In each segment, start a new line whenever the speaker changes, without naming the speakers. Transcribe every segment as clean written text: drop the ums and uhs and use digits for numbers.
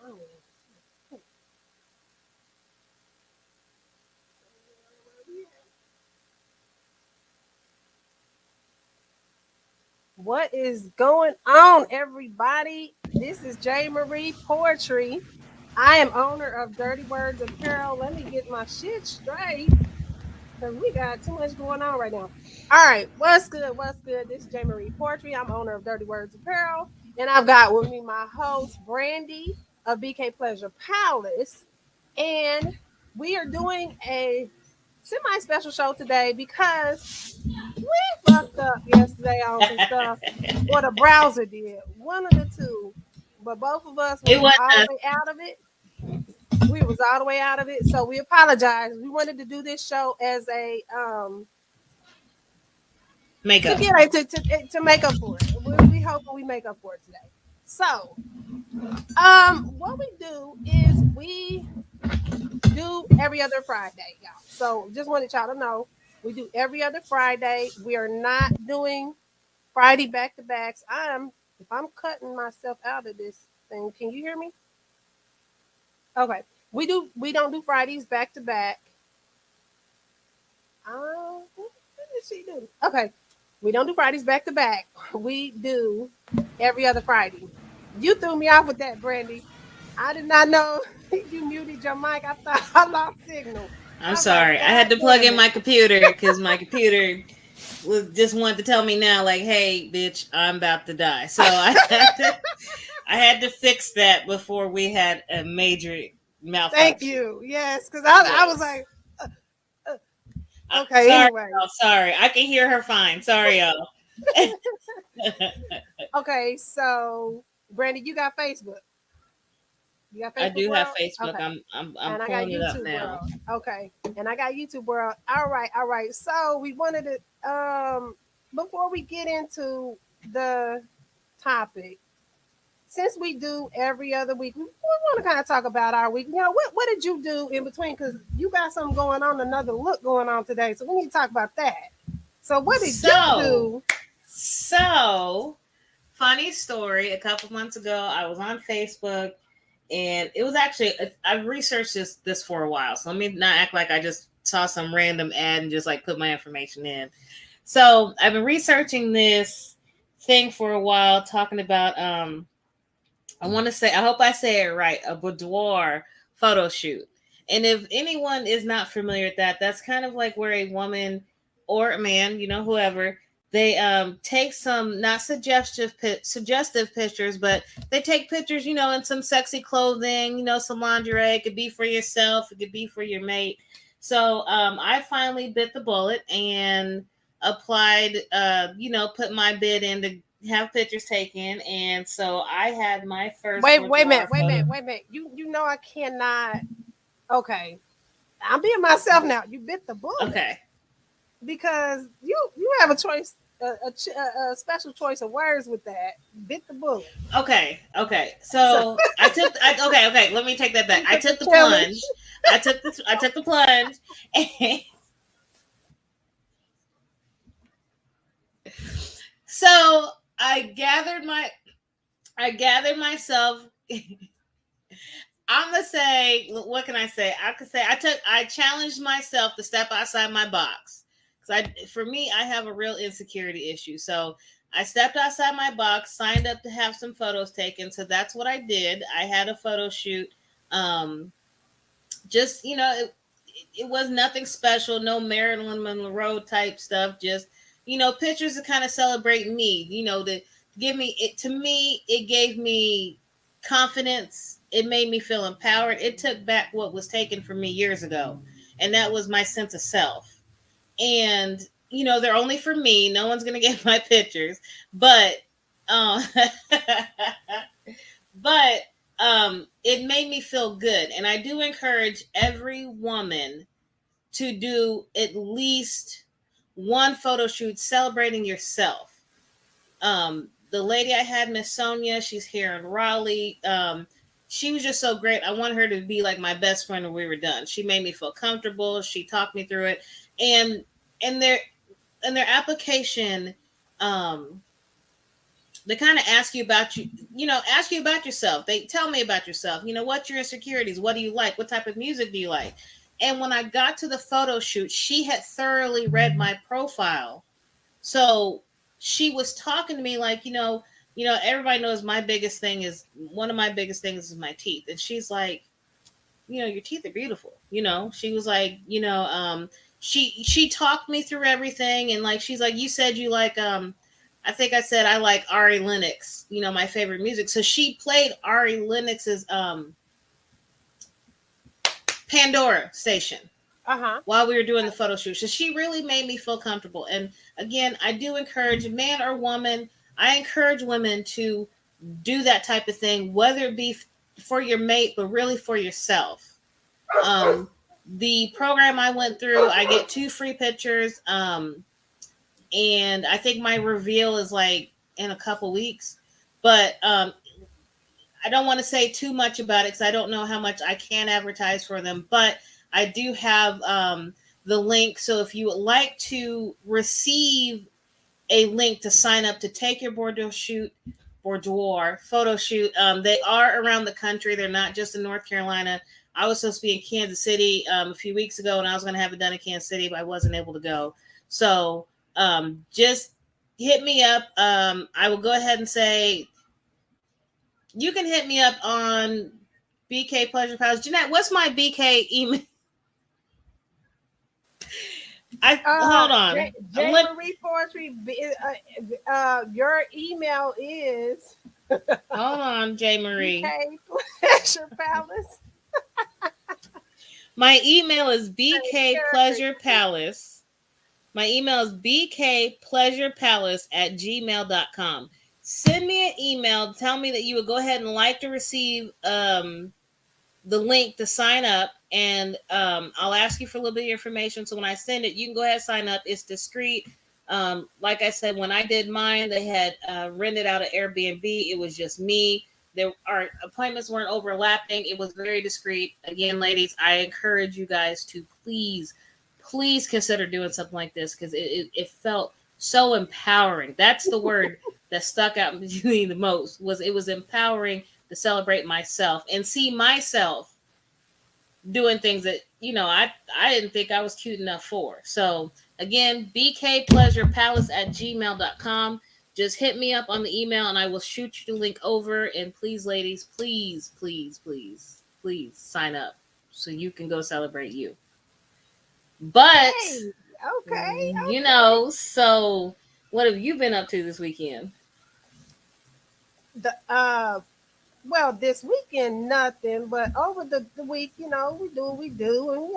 Oh. What is going on, everybody? This is J. Marie Poetry. I am owner of Dirty Words Apparel. Let me get my shit straight because we got too much going on right now. All right, what's good? What's good? This is J. Marie Poetry. I'm owner of Dirty Words Apparel, and I've got with me my host Brandy of BK Pleasure Palace, and we are doing a semi-special show today because we fucked up yesterday on some stuff, or the browser did. One of the two. But both of us
It
was
was
all the way out of it. We was all the way out of it. So we apologize. We wanted to do this show as a to
makeup.
get like to make up for it. We hope we make up for it today. So what we do is we do every other Friday, y'all. So just wanted y'all to know we do every other Friday. We are not doing Friday back to backs. If I'm cutting myself out of this thing, can you hear me? Okay. We don't do Fridays back to back. What did she do? Okay. We don't do Fridays back to back. We do every other Friday. You threw me off with that, Brandy. I did not know you muted your mic. I thought I lost signal.
I'm
I was like,
sorry. I
God
had to plug
damn
in
it.
my computer because my computer was just wanted to tell me now, like, "Hey, bitch, I'm about to die." So I had to fix that before we had a major
Thank
malfunction.
you. Yes, because I was
Yes.
like, okay,
Sorry,
anyway.
y'all. Sorry. I can hear her fine. Sorry, y'all.
Okay, so Brandy, you got Facebook. You got
I
Facebook
do have
World?
Facebook.
Okay.
I'm
And I got
pulling it up
YouTube
now.
World. Okay. And I got YouTube World. All right, all right. So we wanted to before we get into the topic, since we do every other week, we want to kind of talk about our week. You know, what did you do in between? Because you got something going on, another look going on today. So we need to talk about that. So what did you
So,
do?
so funny story. A couple months ago, I was on Facebook, and it was actually I've researched this for a while. So let me not act like I just saw some random ad and just like put my information in. So I've been researching this thing for a while, talking about I want to say, I hope I say it right, a boudoir photo shoot. And if anyone is not familiar with that, that's kind of like where a woman or a man, whoever, they take some not suggestive pictures, but they take pictures, in some sexy clothing, some lingerie. It could be for yourself, it could be for your mate. So I finally bit the bullet and applied, put my bid in to have pictures taken, and so I had my first
Wait, wait a
boudoir
minute, wait a minute,
photo.
wait a minute. You know I cannot. Okay, I'm being myself now. You bit the bullet
Okay,
because you have a choice, a special choice of words with that. Bit the bullet.
okay.
So
Okay. Let me take that back.
you
I
took the
took the
challenge.
plunge. I took the plunge, and so I gathered myself. I'm gonna say, what can I say? I could say I challenged myself to step outside my box because for me, I have a real insecurity issue. So I stepped outside my box, signed up to have some photos taken. So that's what I did. I had a photo shoot. Um, just it was nothing special, no Marilyn Monroe type stuff. Just pictures to kind of celebrate me. To give me it to me, it gave me confidence. It made me feel empowered. It took back what was taken from me years ago, and that was my sense of self. And they're only for me. No one's gonna get my pictures, but um, but it made me feel good, and I do encourage every woman to do at least one photo shoot celebrating yourself. The lady I had, Miss Sonia, she's here in Raleigh. She was just so great. I wanted her to be like my best friend when we were done. She made me feel comfortable. She talked me through it, and and their application, um, they kind of ask you about ask you about yourself. They tell me about yourself. What's your insecurities? What do you like? What type of music do you like? And when I got to the photo shoot, she had thoroughly read my profile. So she was talking to me like, everybody knows one of my biggest things is my teeth. And she's like, your teeth are beautiful. She was like, she talked me through everything. And like, she's like, you said you like, I think I said I like Ari Lennox, my favorite music. So she played Ari Lennox's Pandora station while we were doing the photo shoot. So she really made me feel comfortable. And again, I do encourage, man or woman, I encourage women to do that type of thing, whether it be for your mate, but really for yourself. The program I went through, I get 2 free pictures. And I think my reveal is like in a couple weeks. But I don't want to say too much about it because I don't know how much I can advertise for them. But I do have the link. So if you would like to receive a link to sign up to take your boudoir photo shoot, they are around the country. They're not just in North Carolina. I was supposed to be in Kansas City a few weeks ago, and I was going to have it done in Kansas City, but I wasn't able to go. So just hit me up. I will go ahead and say, you can hit me up on BK Pleasure Pals. Jeanette, what's my BK email? Hold on.
J. Marie Poetry. Your email is.
Hold on, J. Marie.
BK Pleasure Palace.
My email is BK Pleasure Palace. My email is bkpleasurepalace@gmail.com. Send me an email. Tell me that you would go ahead and like to receive the link to sign up. And I'll ask you for a little bit of information. So when I send it, you can go ahead and sign up. It's discreet. Like I said, when I did mine, they had rented out an Airbnb. It was just me. Our appointments weren't overlapping. It was very discreet. Again, ladies, I encourage you guys to please consider doing something like this because it felt so empowering. That's the word that stuck out to me the most. It was empowering to celebrate myself and see myself doing things that I didn't think I was cute enough for. So again, bkpleasurepalace@gmail.com. Just hit me up on the email and I will shoot you the link over. And please, ladies, please sign up so you can go celebrate you. But
okay.
So what have you been up to this weekend?
Well, this weekend nothing, but over the week, we do what we do, and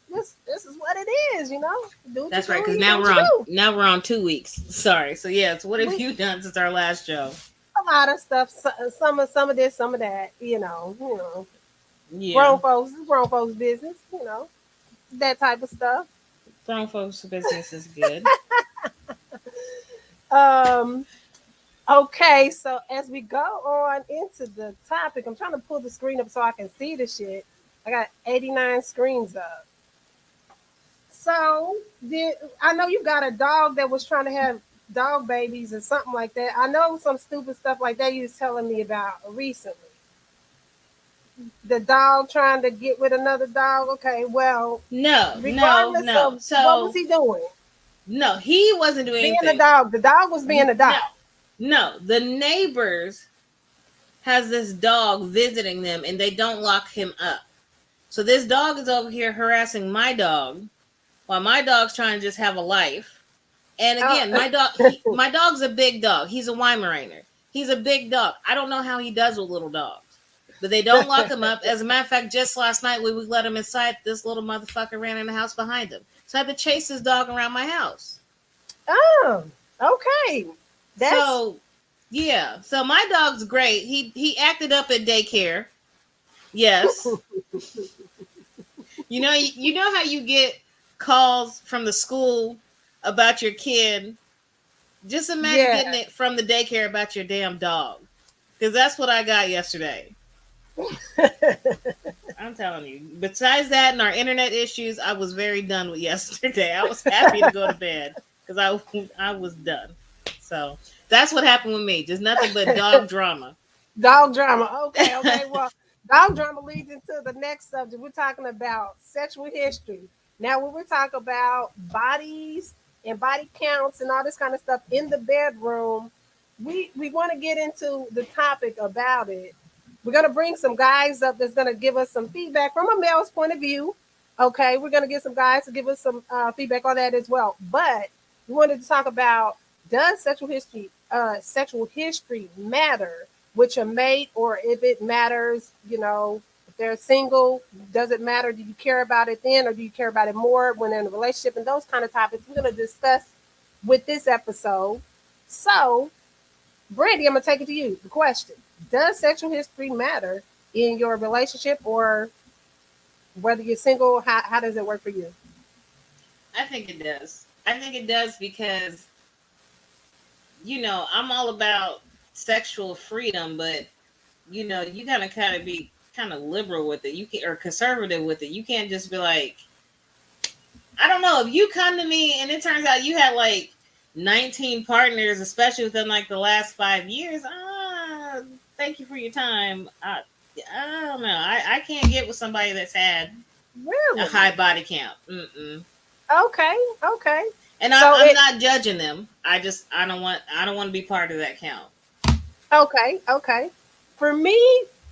this is what it is,
That's right, because now we're on 2 weeks. Sorry. So yes, what have you done since our last show?
A lot of stuff. Some of this, some of that. Yeah. Grown folks business. That type of stuff.
Grown folks business is good.
Okay, so as we go on into the topic, I'm trying to pull the screen up so I can see the shit. I got 89 screens up. So I know you got a dog that was trying to have dog babies or something like that. I know some stupid stuff like that you was telling me about recently. The dog trying to get with another dog. Okay, well,
no.
So what was he doing?
No, he wasn't doing anything.
Being a dog. The dog was being a dog.
No, the neighbors has this dog visiting them and they don't lock him up. So this dog is over here harassing my dog while my dog's trying to just have a life. And again, my dog's a big dog. He's a Weimaraner. He's a big dog. I don't know how he does with little dogs, but they don't lock him up. As a matter of fact, just last night when we let him inside, this little motherfucker ran in the house behind him. So I had to chase this dog around my house.
Oh, okay.
So my dog's great. He acted up at daycare. Yes. You know how you get calls from the school about your kid? Just imagine getting it from the daycare about your damn dog. Because that's what I got yesterday. I'm telling you. Besides that and our internet issues, I was very done with yesterday. I was happy to go to bed because I was done. So That's what happened with me. Just nothing but dog drama.
Dog drama. Okay, okay. Well, dog drama leads into the next subject. We're talking about sexual history. Now, when we talk about bodies and body counts and all this kind of stuff in the bedroom, we want to get into the topic about it. We're gonna bring some guys up that's gonna give us some feedback from a male's point of view. Okay, we're gonna get some guys to give us some feedback on that as well. But we wanted to talk about, does sexual history matter with your mate, or if it matters, if they're single, does it matter? Do you care about it then, or do you care about it more when they're in a relationship? And those kind of topics we're going to discuss with this episode. So, Brandy, I'm going to take it to you. The question: does sexual history matter in your relationship, or whether you're single? How does it work for you?
I think it does. I think it does because I'm all about sexual freedom, but you gotta kind of be kind of liberal with it. You can or conservative with it. You can't just be like, I don't know, if you come to me and it turns out you had like 19 partners, especially within like the last 5 years. Thank you for your time. I don't know. I can't get with somebody that's had a
Really?
high body count. Mm-mm.
Okay, okay.
And
So
I'm
it
not judging them. I don't want to be part of that count.
Okay, okay. For me,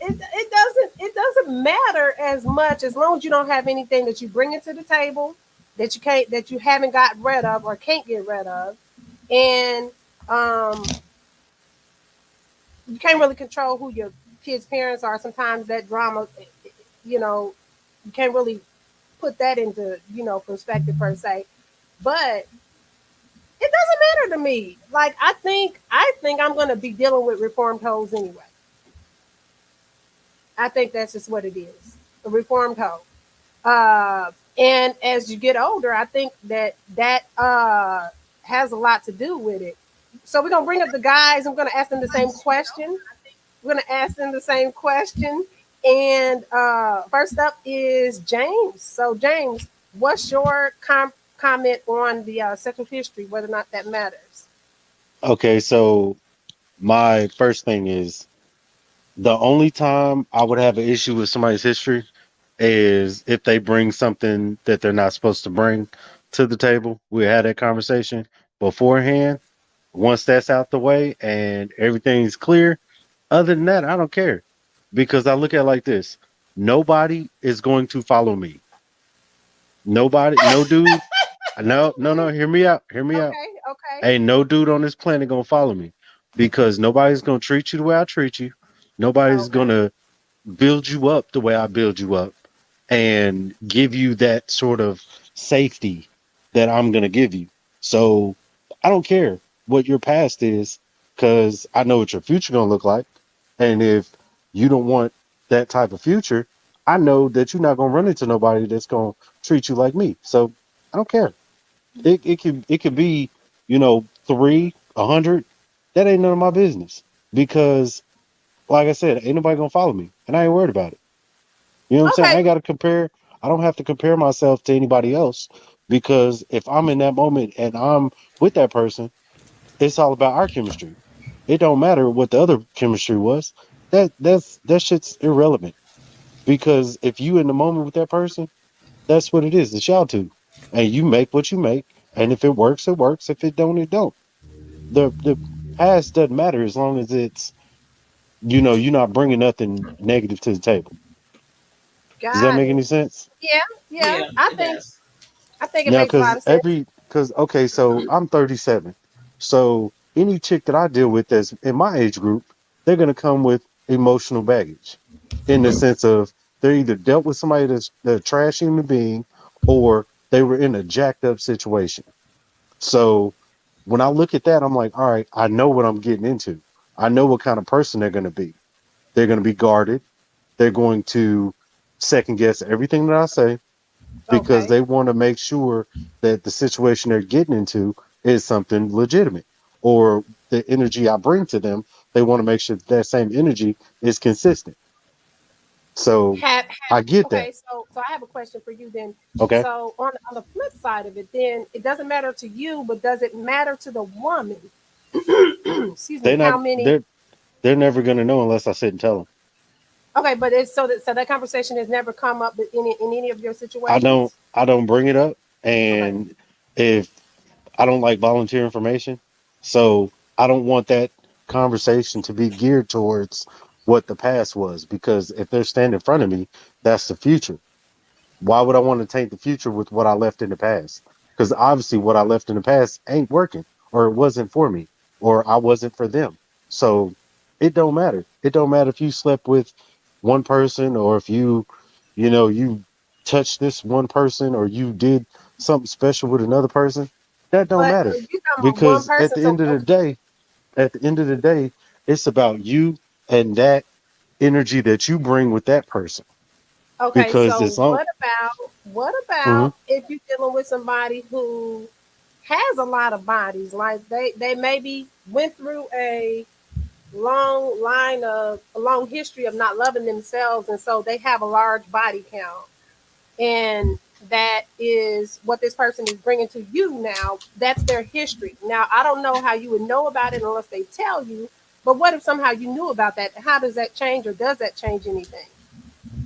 it doesn't matter as much as long as you don't have anything that you bring into the table that you haven't got rid of or can't get rid of, and um, you can't really control who your kids' parents are. Sometimes that drama, you know, you can't really put that into perspective per se, but it doesn't matter to me. Like I think I'm gonna be dealing with reformed hoes anyway. I think that's just what it is. A reformed hoe. And as you get older, I think that has a lot to do with it. So we're gonna bring up the guys. I'm gonna ask them the same question. We're gonna ask them the same question. And first up is James. So James, what's your comment on the sexual history, whether or not that matters?
Okay, so my first thing is the only time I would have an issue with somebody's history is if they bring something that they're not supposed to bring to the table. We had that conversation beforehand. Once that's out the way and everything's clear, other than that, I don't care because I look at it like this: nobody is going to follow me. Nobody, no dude. No, no, no. Hear me out. Hear me out.
Okay, okay,
Ain't no dude on this planet gonna follow me because nobody's gonna treat you the way I treat you. Nobody's
okay.
gonna build you up the way I build you up and give you that sort of safety that I'm gonna give you. So I don't care what your past is because I know what your future gonna look like. And if you don't want that type of future, I know that you're not gonna run into nobody that's gonna treat you like me. So I don't care. It could be, 100. That ain't none of my business because, like I said, ain't nobody gonna follow me, and I ain't worried about it. You know what I'm saying? I
Okay,
ain't got to compare. I don't have to compare myself to anybody else because if I'm in that moment and I'm with that person, it's all about our chemistry. It don't matter what the other chemistry was. That shit's irrelevant because if you in the moment with that person, that's what it is. It's y'all two, and you make what you make, and if it works, it works. If it don't, it don't. The past doesn't matter as long as it's you're not bringing nothing negative to the table. Does that
got
make
it.
any sense?
Yeah, yeah.
Yeah,
I
it
think
does.
I think it
Now,
makes a lot of sense.
because okay, so I'm 37. So any chick that I deal with that's in my age group, they're gonna come with emotional baggage, in the sense of they're either dealt with somebody that's a trash human being, or they were in a jacked up situation. So when I look at that, I'm like, all right, I know what I'm getting into. I know what kind of person they're gonna be. They're gonna be guarded. They're going to second guess everything that I say because
Okay.
they want to make sure that the situation they're getting into is something legitimate, or the energy I bring to them, they want to make sure that same energy is consistent. So I get that.
Okay, so I have a question for you then.
Okay.
So on the flip side of it, then it doesn't matter to you, but does it matter to the woman? excuse me,
They
how
not
many?
they're never gonna know unless I sit and tell them.
Okay, but it's so that conversation has never come up in any of your
I don't
situations.
I don't bring it up,
Okay,
and if I don't like volunteer information, so I don't want that conversation to be geared towards what the past was, because if they're standing in front of me, that's the future. Why would I want to taint the future with what I left in the past? Because obviously what I left in the past ain't working, or it wasn't for me, or I wasn't for them. So it don't matter. It don't matter if you slept with one person, or if you touched this one person, or you did something special with another person. That don't
but
matter,
you talking about one
because
person. So
at the end of the day, it's about you and that energy that you bring with that person.
okay,
Because
so
it's on.
what
Mhm.
about if you're dealing with somebody who has a lot of bodies, like they maybe went through a long history of not loving themselves, and so they have a large body count, and that is what this person is bringing to you now. That's their history. Now I don't know how you would know about it unless they tell you, but what if somehow you knew about that? How does that change, or does that change anything?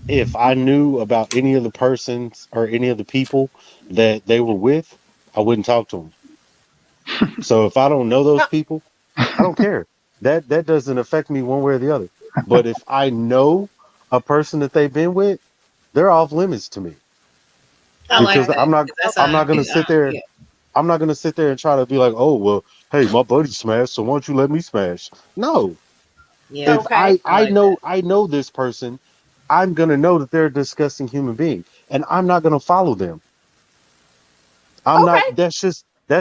If I knew about any of the persons or any of the people that they were with, I wouldn't talk to them. So if I don't know those
No,
people, I don't care. That doesn't affect me one way or the other. But if I know a person that they've been with, they're off limits to me,
I like
because
okay,
that because that's
I'm
how
okay,
not
I
gonna
feel.
sit there.
Yeah,
I'm not gonna sit there and try to be like, oh well, hey, my buddy smashed, so why don't you let me smash? No.
yeah,
If
okay,
I like that.
I know this person, I'm gonna know that they're a disgusting human being, and I'm not gonna follow them. I'm not.
okay.
That's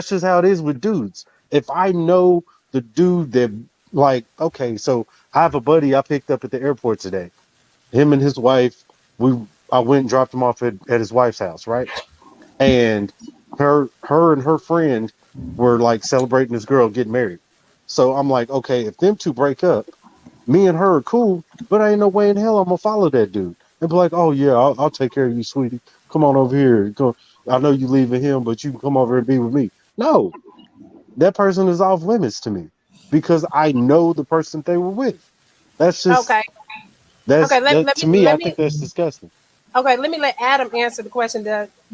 just how it is with dudes. If I know the dude that, like, okay, so I have a buddy I picked up at the airport today. Him and his wife. We I went and dropped him off at his wife's house, right? And her and her friend were like celebrating this girl getting married. So I'm like, okay, if them two break up, me and her are cool, but I ain't no way in hell I'm gonna follow that dude and be like, oh yeah, I'll take care of you, sweetie. Come on over here. Go. I know you leaving him, but you can come over and be with me. No, that person is off limits to me because I know the person they were with. That's just
Okay. Okay. Let,
that
let
to
me
me.
let
I
me
think that's disgusting.
okay. Let me let Adam answer the question.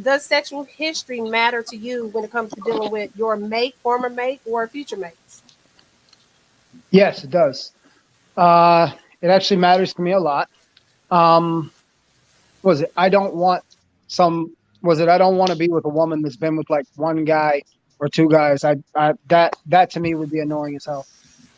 Does sexual history matter to you when it comes to dealing with your mate, former mate, or future mates?
Yes, it does. Uh, it actually matters to me a lot. Um, was it? I don't want some. Was it? I don't want to be with a woman that's been with like one guy or two guys. That to me would be annoying as hell.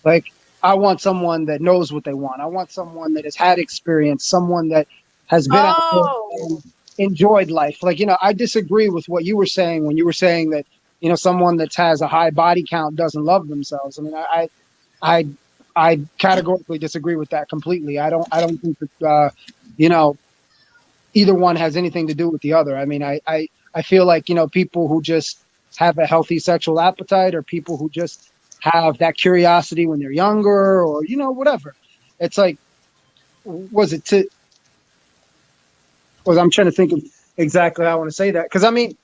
Like I want someone that knows what they want. I want someone that has had experience. Someone that has been out there
Oh,
and enjoyed life. Like I disagree with what you were saying when you were saying that someone that has a high body count doesn't love themselves. I mean, I I categorically disagree with that completely. I don't think that you know either one has anything to do with the other. I mean, I feel like people who just have a healthy sexual appetite, or people who just have that curiosity when they're younger, or whatever. It's like, was it to was I'm trying to think of exactly how I want to say that, because I mean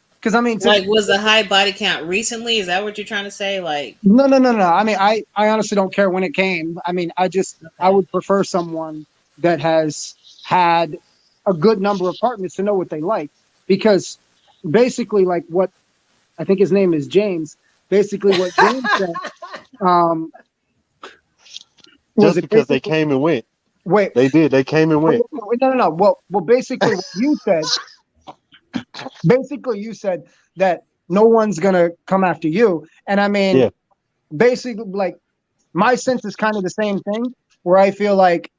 to
Like, was the high body count recently? Is that what you're trying to say? Like,
no. I mean, I honestly don't care when it came. I mean, I
okay,
would prefer someone that has had a good number of partners to know what they like, because basically, like what I think his name is James. Basically, what James said um, was
Just
it
because they
basically
came and went,
wait,
they did. They came and went.
no. Well, basically you said that no one's gonna come after you, and I mean,
Yeah.
basically, like my sense is kind of the same thing, where I feel like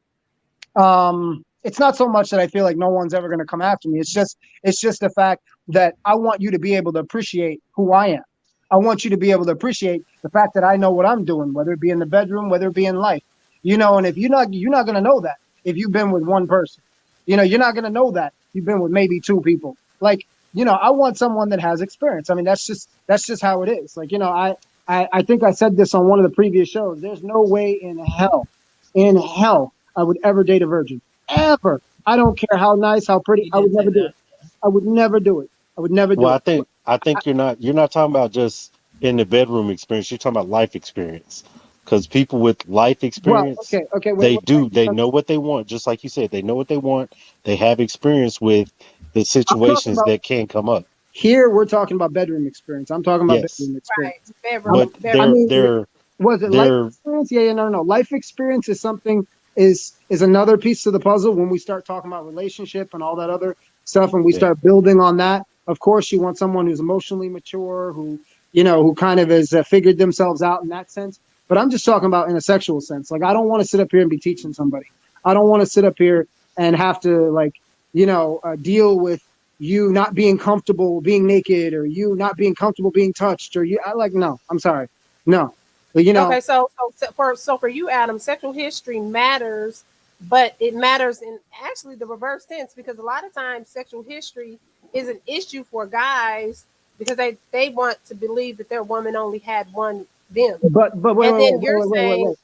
it's not so much that I feel like no one's ever going to come after me. It's just the fact that I want you to be able to appreciate who I am. I want you to be able to appreciate the fact that I know what I'm doing, whether it be in the bedroom, whether it be in life. And if you're not going to know that if you've been with one person. You're not going to know that if you've been with maybe two people. Like, I want someone that has experience. I mean, that's just how it is. Like, I think I said this on one of the previous shows. There's no way in hell I would ever date a virgin. Ever. I don't care how nice, how pretty.
you
I would
did say
never do it.
that.
I would never do it. I would never
Well,
do it.
I think you're not talking about just in the bedroom experience. You're talking about life experience. Because people with life
Well,
experience,
okay, wait,
they
wait, wait.
do. They know what they want. Just like you said, they know what they want. They have experience with the
I'm talking
situations
about
that can come up.
here. We're talking about bedroom experience. I'm talking about
Yes,
bedroom experience.
Right.
I'm,
but
Bedroom.
I
Bedroom.
mean, was it life
they're
experience? Yeah, no, no. Life experience is something is another piece of the puzzle when we start talking about relationship and all that other stuff, and we
yeah.
start building on that. Of course, you want someone who's emotionally mature, who who kind of has figured themselves out in that sense. But I'm just talking about in a sexual sense. Like, I don't want to sit up here and be teaching somebody. I don't want to sit up here and have to like deal with you not being comfortable being naked, or you not being comfortable being touched, or you. I like, no, I'm sorry, no. But
Okay, so for you, Adam, sexual history matters, but it matters in actually the reverse sense because a lot of times sexual history is an issue for guys because they want to believe that their woman only had one them,
but wait,
and
wait,
then
wait,
you're
wait, wait, wait,
saying
wait.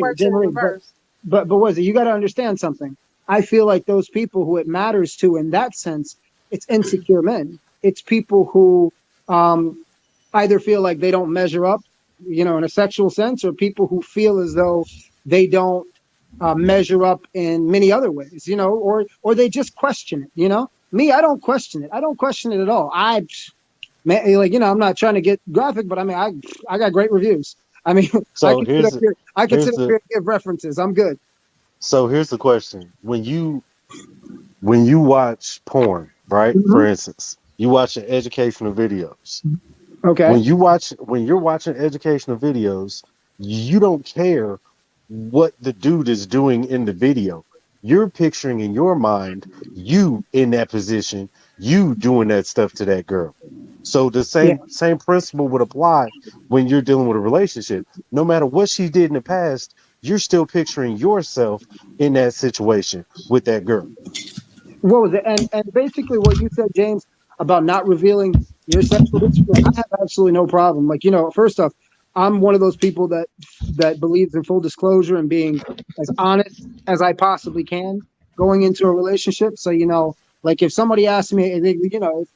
works
Jay
in
Marie,
reverse.
but what is it? You got to understand something. I feel like those people who it matters to in that sense, it's insecure men. It's people who um, either feel like they don't measure up, in a sexual sense, or people who feel as though they don't measure up in many other ways, or they just question it. Me, I don't question it. I don't question it at all. Man, like, I'm not trying to get graphic, but I mean, I got great reviews. I mean, I
So
can sit up here. I can
here's
sit up
the
here and give references. I'm good.
here's the question. When you watch porn, right? For
Mhm.
instance, you watch educational videos.
Okay.
When you're watching educational videos, you don't care what the dude is doing in the video. You're picturing in your mind you in that position, you doing that stuff to that girl. So the
Yeah.
same principle would apply when you're dealing with a relationship. No matter what she did in the past, you're still picturing yourself in that situation with that girl.
What was it? And basically what you said, James, about not revealing your sexual history, I have absolutely no problem. Like, first off, I'm one of those people that believes in full disclosure and being as honest as I possibly can going into a relationship. So, like if somebody asks me,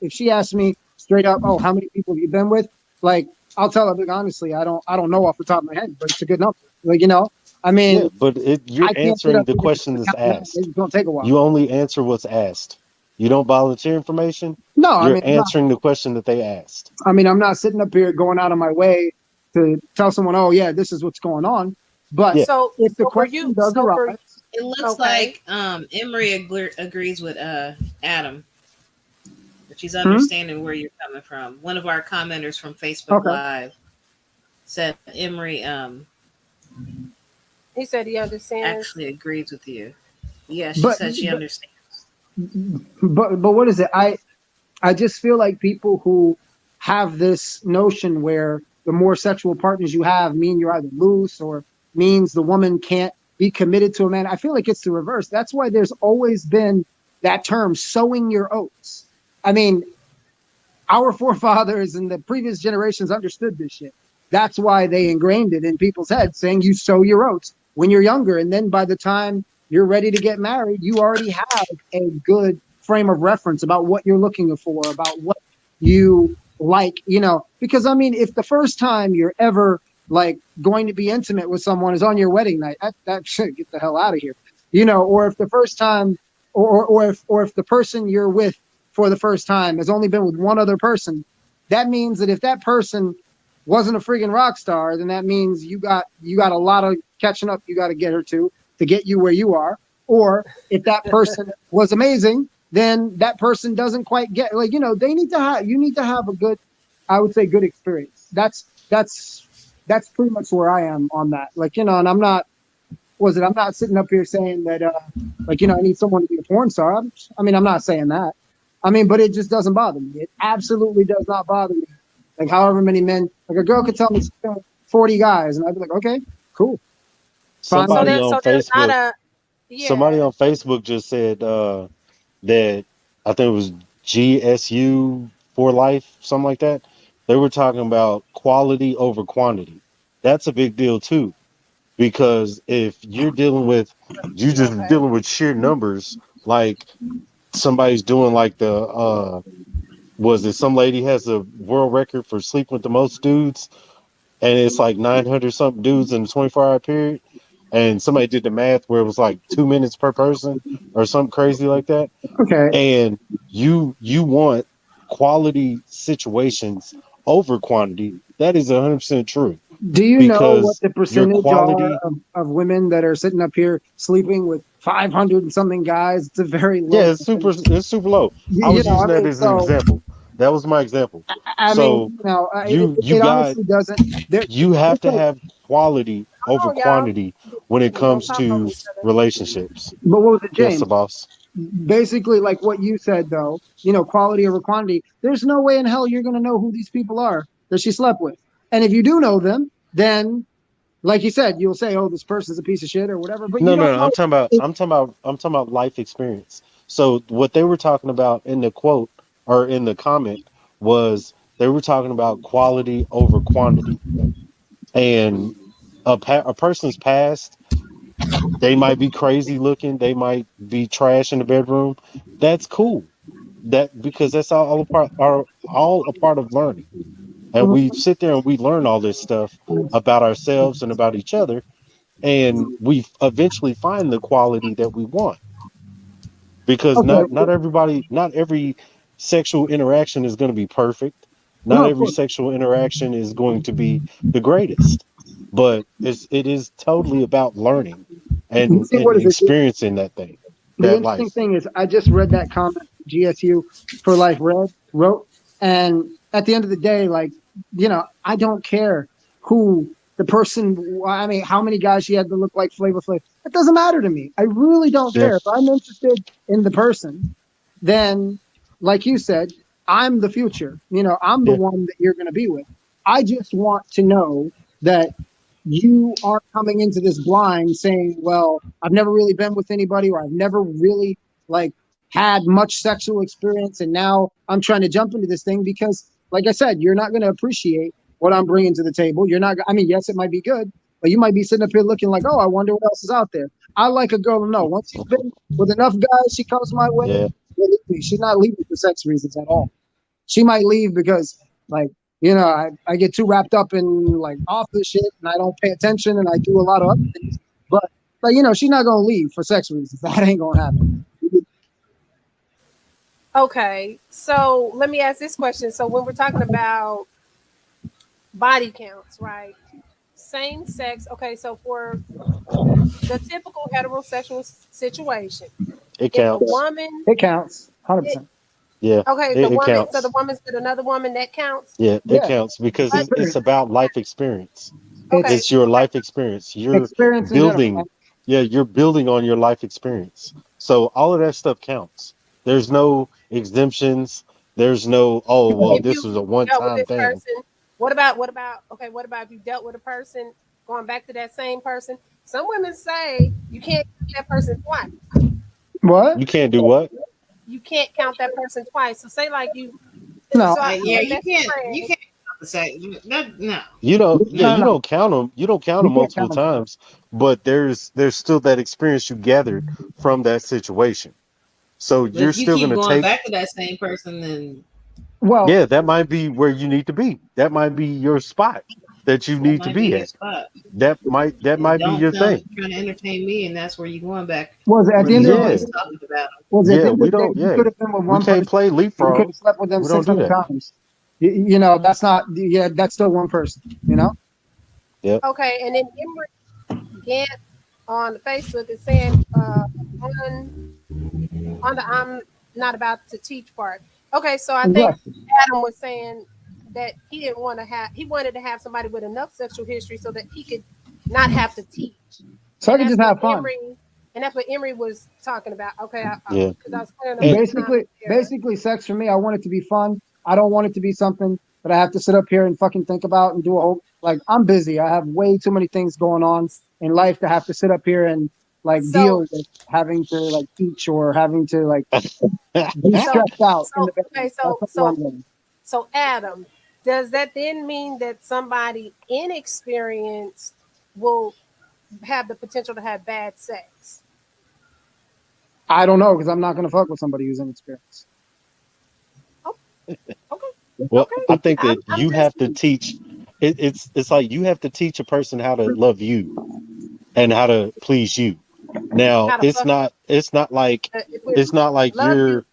if she asks me straight up, oh, how many people have you been with? Like, I'll tell her, like, honestly, I don't know off the top of my head, but it's a good number. Like, I
Yeah,
mean,
but you're
I can't sit
answering
up
the
here and
question that's
count down.
asked.
It's gonna take a while.
You only answer what's asked. You don't volunteer information.
No,
You're answering the question that they asked.
I'm not sitting up here going out of my way to tell someone, oh yeah, this is what's going on. But
Yeah.
So
if the
for you,
question does arise,
It looks
okay.
like Emery agrees with Adam, but she's
hmm?
understanding where you're coming from. One of our commenters from Facebook
Okay.
Live said Emery
He said he understands.
actually agrees with you. Yeah, she
But
said she
but
understands.
but what is it? I just feel like people who have this notion where the more sexual partners you have mean you're either loose or means the woman can't be committed to a man. I feel like it's the reverse. That's why there's always been that term sowing your oats. I mean, our forefathers and the previous generations understood this shit. That's why they ingrained it in people's heads, saying you sow your oats when you're younger. And then by the time you're ready to get married, you already have a good frame of reference about what you're looking for, about what you like, because I mean, if the first time you're ever like going to be intimate with someone is on your wedding night, that should get the hell out of here, or if the first time, or if the person you're with for the first time has only been with one other person, that means that if that person wasn't a freaking rock star, then that means you got a lot of catching up you got to get her to get you where you are. Or if that person was amazing, then that person doesn't quite get like they need to have you need to have a good, I would say, good experience. That's pretty much where I am on that. Like and I'm not sitting up here saying that like I need someone to be a porn star. I'm not saying that. But it just doesn't bother me. It absolutely does not bother me. Like however many men, like a girl could tell me 40 guys, and I'd be like, okay, cool, fine by
So
Somebody
me.
there,
on
so there's not
Facebook,
a
somebody
yeah.
on Facebook just said that I think it was GSU for life, something like that. They were talking about quality over quantity. That's a big deal too, because if you just
Okay.
dealing with sheer numbers, like somebody's doing like Was it some lady has a world record for sleeping with the most dudes, and it's like 900 something dudes in a 24-hour period, and somebody did the math where it was like 2 minutes per person or something crazy like that,
Okay.
and you want quality situations over quantity. That is 100% true
Do you know what
because
the
your
percentage are
quality,
of women that are sitting up here sleeping with 500 and something guys? It's a very
yeah,
low percentage.
it's super low. I
You
was
know, I
using that
mean,
as an
so
example. That was my example.
I mean,
So
you know,
you
it
got
honestly doesn't. There,
you have
it's
to
like,
have quality over
Hold on, y'all.
quantity when it
Don't
comes
talk over
to
each other.
relationships.
but what was it,
Yes, the
James?
boss.
Basically, like what you said, though, you know, quality over quantity. There's no way in hell you're going to know who these people are that she slept with. And if you do know them, then, like you said, you'll say, oh, this person's a piece of shit or whatever, but you
No, no,
don't
no.
know. If,
I'm talking about life experience. So what they were talking about in the quote or in the comment was they were talking about quality over quantity. And a person's past, they might be crazy looking, they might be trash in the bedroom. That's cool. That because that's all a part are all a part of learning. And we sit there and we learn all this stuff about ourselves and about each other, and we eventually find the quality that we want, because
okay,
not every sexual interaction is going to be perfect, not
no, of
every
course.
sexual interaction is going to be the greatest, but it is totally about learning
You see,
and
what is it?
experiencing that thing,
The
that
interesting
life.
thing is, I just read that comment GSU for Life wrote, and at the end of the day, like, you know, I don't care who the person. I mean, how many guys she had to look like Flavor Flav. It doesn't matter to me. I really don't
Yeah,
care. If I'm interested in the person, then, like you said, I'm the future. You know, I'm the
yeah.
one that you're going to be with. I just want to know that you aren't coming into this blind saying, well, I've never really been with anybody, or I've never really like had much sexual experience, and now I'm trying to jump into this thing because, like I said, you're not going to appreciate what I'm bringing to the table. You're not, I mean, yes, it might be good, but you might be sitting up here looking like, oh, I wonder what else is out there. I like a girl to know once she's been with enough guys, she comes my way.
Yeah,
Believe me, she's not leaving for sex reasons at all. She might leave because, like, you know, I get too wrapped up in like office shit and I don't pay attention and I do a lot of other things. But like, you know, she's not gonna leave for sex reasons. That ain't gonna happen.
Okay, so let me ask this question. So when we're talking about body counts, right? Same sex. Okay, so for the typical heterosexual situation,
it
if the
counts.
woman,
It counts,
it,
100%.
Yeah,
okay, the
it
woman, so the
counts.
woman's with another woman, that counts.
Yeah, it
Yeah,
counts because
But
it's about life experience.
okay,
it's
It's your
okay,
life experience. You're
experience in general.
building, yeah, you're building on your life experience. So all of that stuff counts. There's no exemptions. There's no, oh, well,
if
this
you
was a one
dealt with
time
this
thing.
person, okay, what about if you dealt with a person, going back to that same person? Some women say you can't count that person twice.
What?
You can't do what?
You can't count that person twice. So say like you,
No,
so I have
Yeah,
a best
you
friend.
can't say that. No,
You don't, yeah,
no,
you
no.
don't count them. You don't count
You
them
can't
multiple
count them.
times, but there's still that experience you gathered from that situation. So
but
you're
if you
still going
keep
to
going
take,
back to that same person, then
Well,
yeah, that might be where you need to be. That might be your spot that you
that
need to
might be
be
your
at.
spot.
That
And
might be
don't
your
tell
thing.
trying to entertain me, and that's where you're going back,
was it at
where
the end
you
of the
Yeah.
always
day?
talking about them.
Was at the
Yeah,
end of
we
the day,
don't.
you
Yeah,
could have been with
we
one
can't
person.
play
You could
leapfrog.
have slept with them
We don't do
600
that.
times. You know, that's not. Yeah, that's still one person. You know.
Yep.
Okay, and then Emery Gant on Facebook is saying on on the I'm not about to teach part. Okay, so I think
Exactly.
Adam was saying that he wanted to have somebody with enough sexual history so that he could not have to teach.
So I
And
could
that's
just
what
have fun.
Emery was talking about. Okay,
Yeah.
because I was clearing up
And
some comments there.
Basically, sex for me, I want it to be fun. I don't want it to be something that I have to sit up here and fucking think about and do a whole. Like, I'm busy. I have way too many things going on in life to have to sit up here and like
So
deal with having to like teach or having to like be
so
stressed out in the
so okay,
bedroom. That's not what I'm doing.
so Adam, does that then mean that somebody inexperienced will have the potential to have bad sex?
I don't know because I'm not gonna fuck with somebody who's inexperienced.
Oh, Okay,
Well,
okay.
I think
I'm
that
I'm
you
just
have to teach. It's like you have to teach a person how to love you and how to please you. Now,
how to fuck. If we
it's not like
love you.
you're.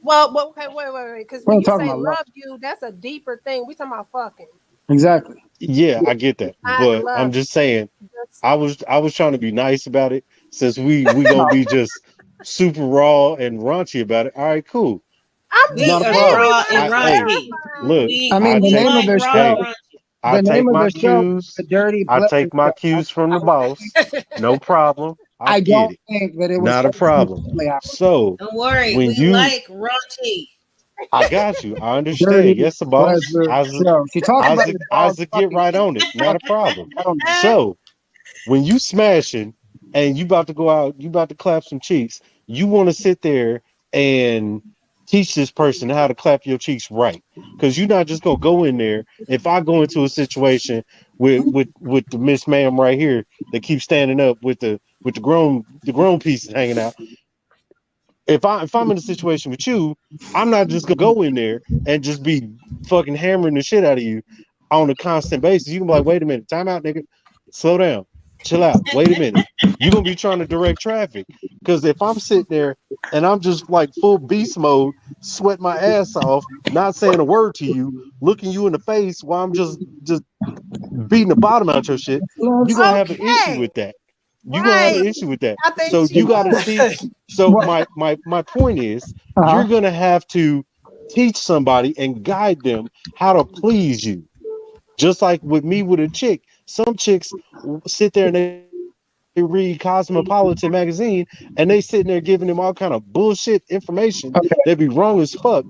Well, okay, wait. Because
We're
when
not
you
talking
say
about love.
love you, that's a deeper thing. We talking about fucking,
Exactly.
Yeah, I get that,
not
but I'm
love.
just saying.
Just
I was trying to be nice about it since we gonna
No,
be just super raw and raunchy about it. All right, cool,
I'm
We
not
just
a
are
saying we
problem.
raw
want
and
I
to
hey,
raunchy.
clarify.
look,
We
I mean
I
the
we
take
name of
like
the
raw and
hey,
show.
raunchy.
I
The name
take
of
my
the show, the
cues.
Dirty
I
Pleasant
take my
Show.
cues from the boss. No problem. I
I
get
don't
it.
think that it was
Not a
anything
problem.
family hour.
So
Don't worry,
when
we
you,
like raunchy.
I got you. I understand.
Dirty
Yes, the boss.
Pleasure Show. She talks about
Isaac,
the dog
Isaac, get
fucking
right
kids.
on it. Not a problem.
I don't know.
So when you smashing and you about to go out, you about to clap some cheeks, you want to sit there and teach this person how to clap your cheeks right. Because you're not just gonna go in there. If I go into a situation with the Miss Ma'am right here that keeps standing up with the grown pieces hanging out, if I'm in a situation with you, I'm not just gonna go in there and just be fucking hammering the shit out of you on a constant basis. You can be like, wait a minute, time out, nigga. Slow down. Chill out. Wait a minute. You're gonna be trying to direct traffic. Cause if I'm sitting there and I'm just like full beast mode, sweat my ass off, not saying a word to you, looking you in the face while I'm just beating the bottom out your shit, you're gonna have an issue
Okay,
with that. You're gonna have
right.
an issue with that.
I think
So
she
you gotta teach.
would.
So
Well,
my point is
uh-huh.
you're gonna have to teach somebody and guide them how to please you. Just like with me with a chick. Some chicks sit there and they read Cosmopolitan magazine and they sitting there giving them all kind of bullshit information that be wrong as fuck.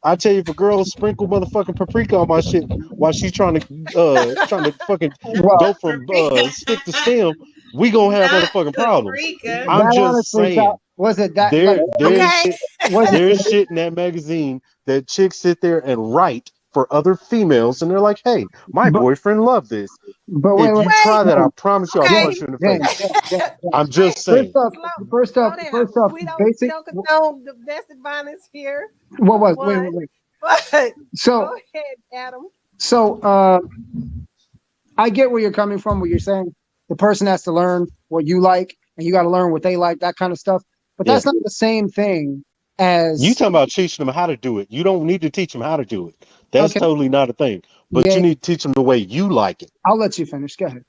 I tell you, if a girl sprinkle motherfucking paprika on my shit while she's trying to fucking
Well,
go from
Paprika.
stick to stem, we gonna have
Not
motherfucking problems.
paprika.
I'm
that
just
honestly
saying
was it that like
Okay,
was
there's
it
shit in that magazine that chicks sit there and write for other females, and they're like, "Hey, my
but
boyfriend loved this.
but
If
wait,
you
wait.
try that, I
James,
promise you, I'll
Okay,
punch you in the
James,
face."
James.
I'm
wait.
just saying.
Slow down.
First off,
We
basic.
don't condone domestic violence here.
What was
One,
wait.
but
So
go ahead, Adam.
so I get where you're coming from. What you're saying, the person has to learn what you like, and you got to learn what they like, that kind of stuff. But
Yeah,
that's not the same thing
you
as
talking about teaching them how to do it. You don't need to teach them how to do it. That's
okay.
totally not a thing. But
Yeah,
you need to teach them the way you like it.
I'll let you finish. Go ahead.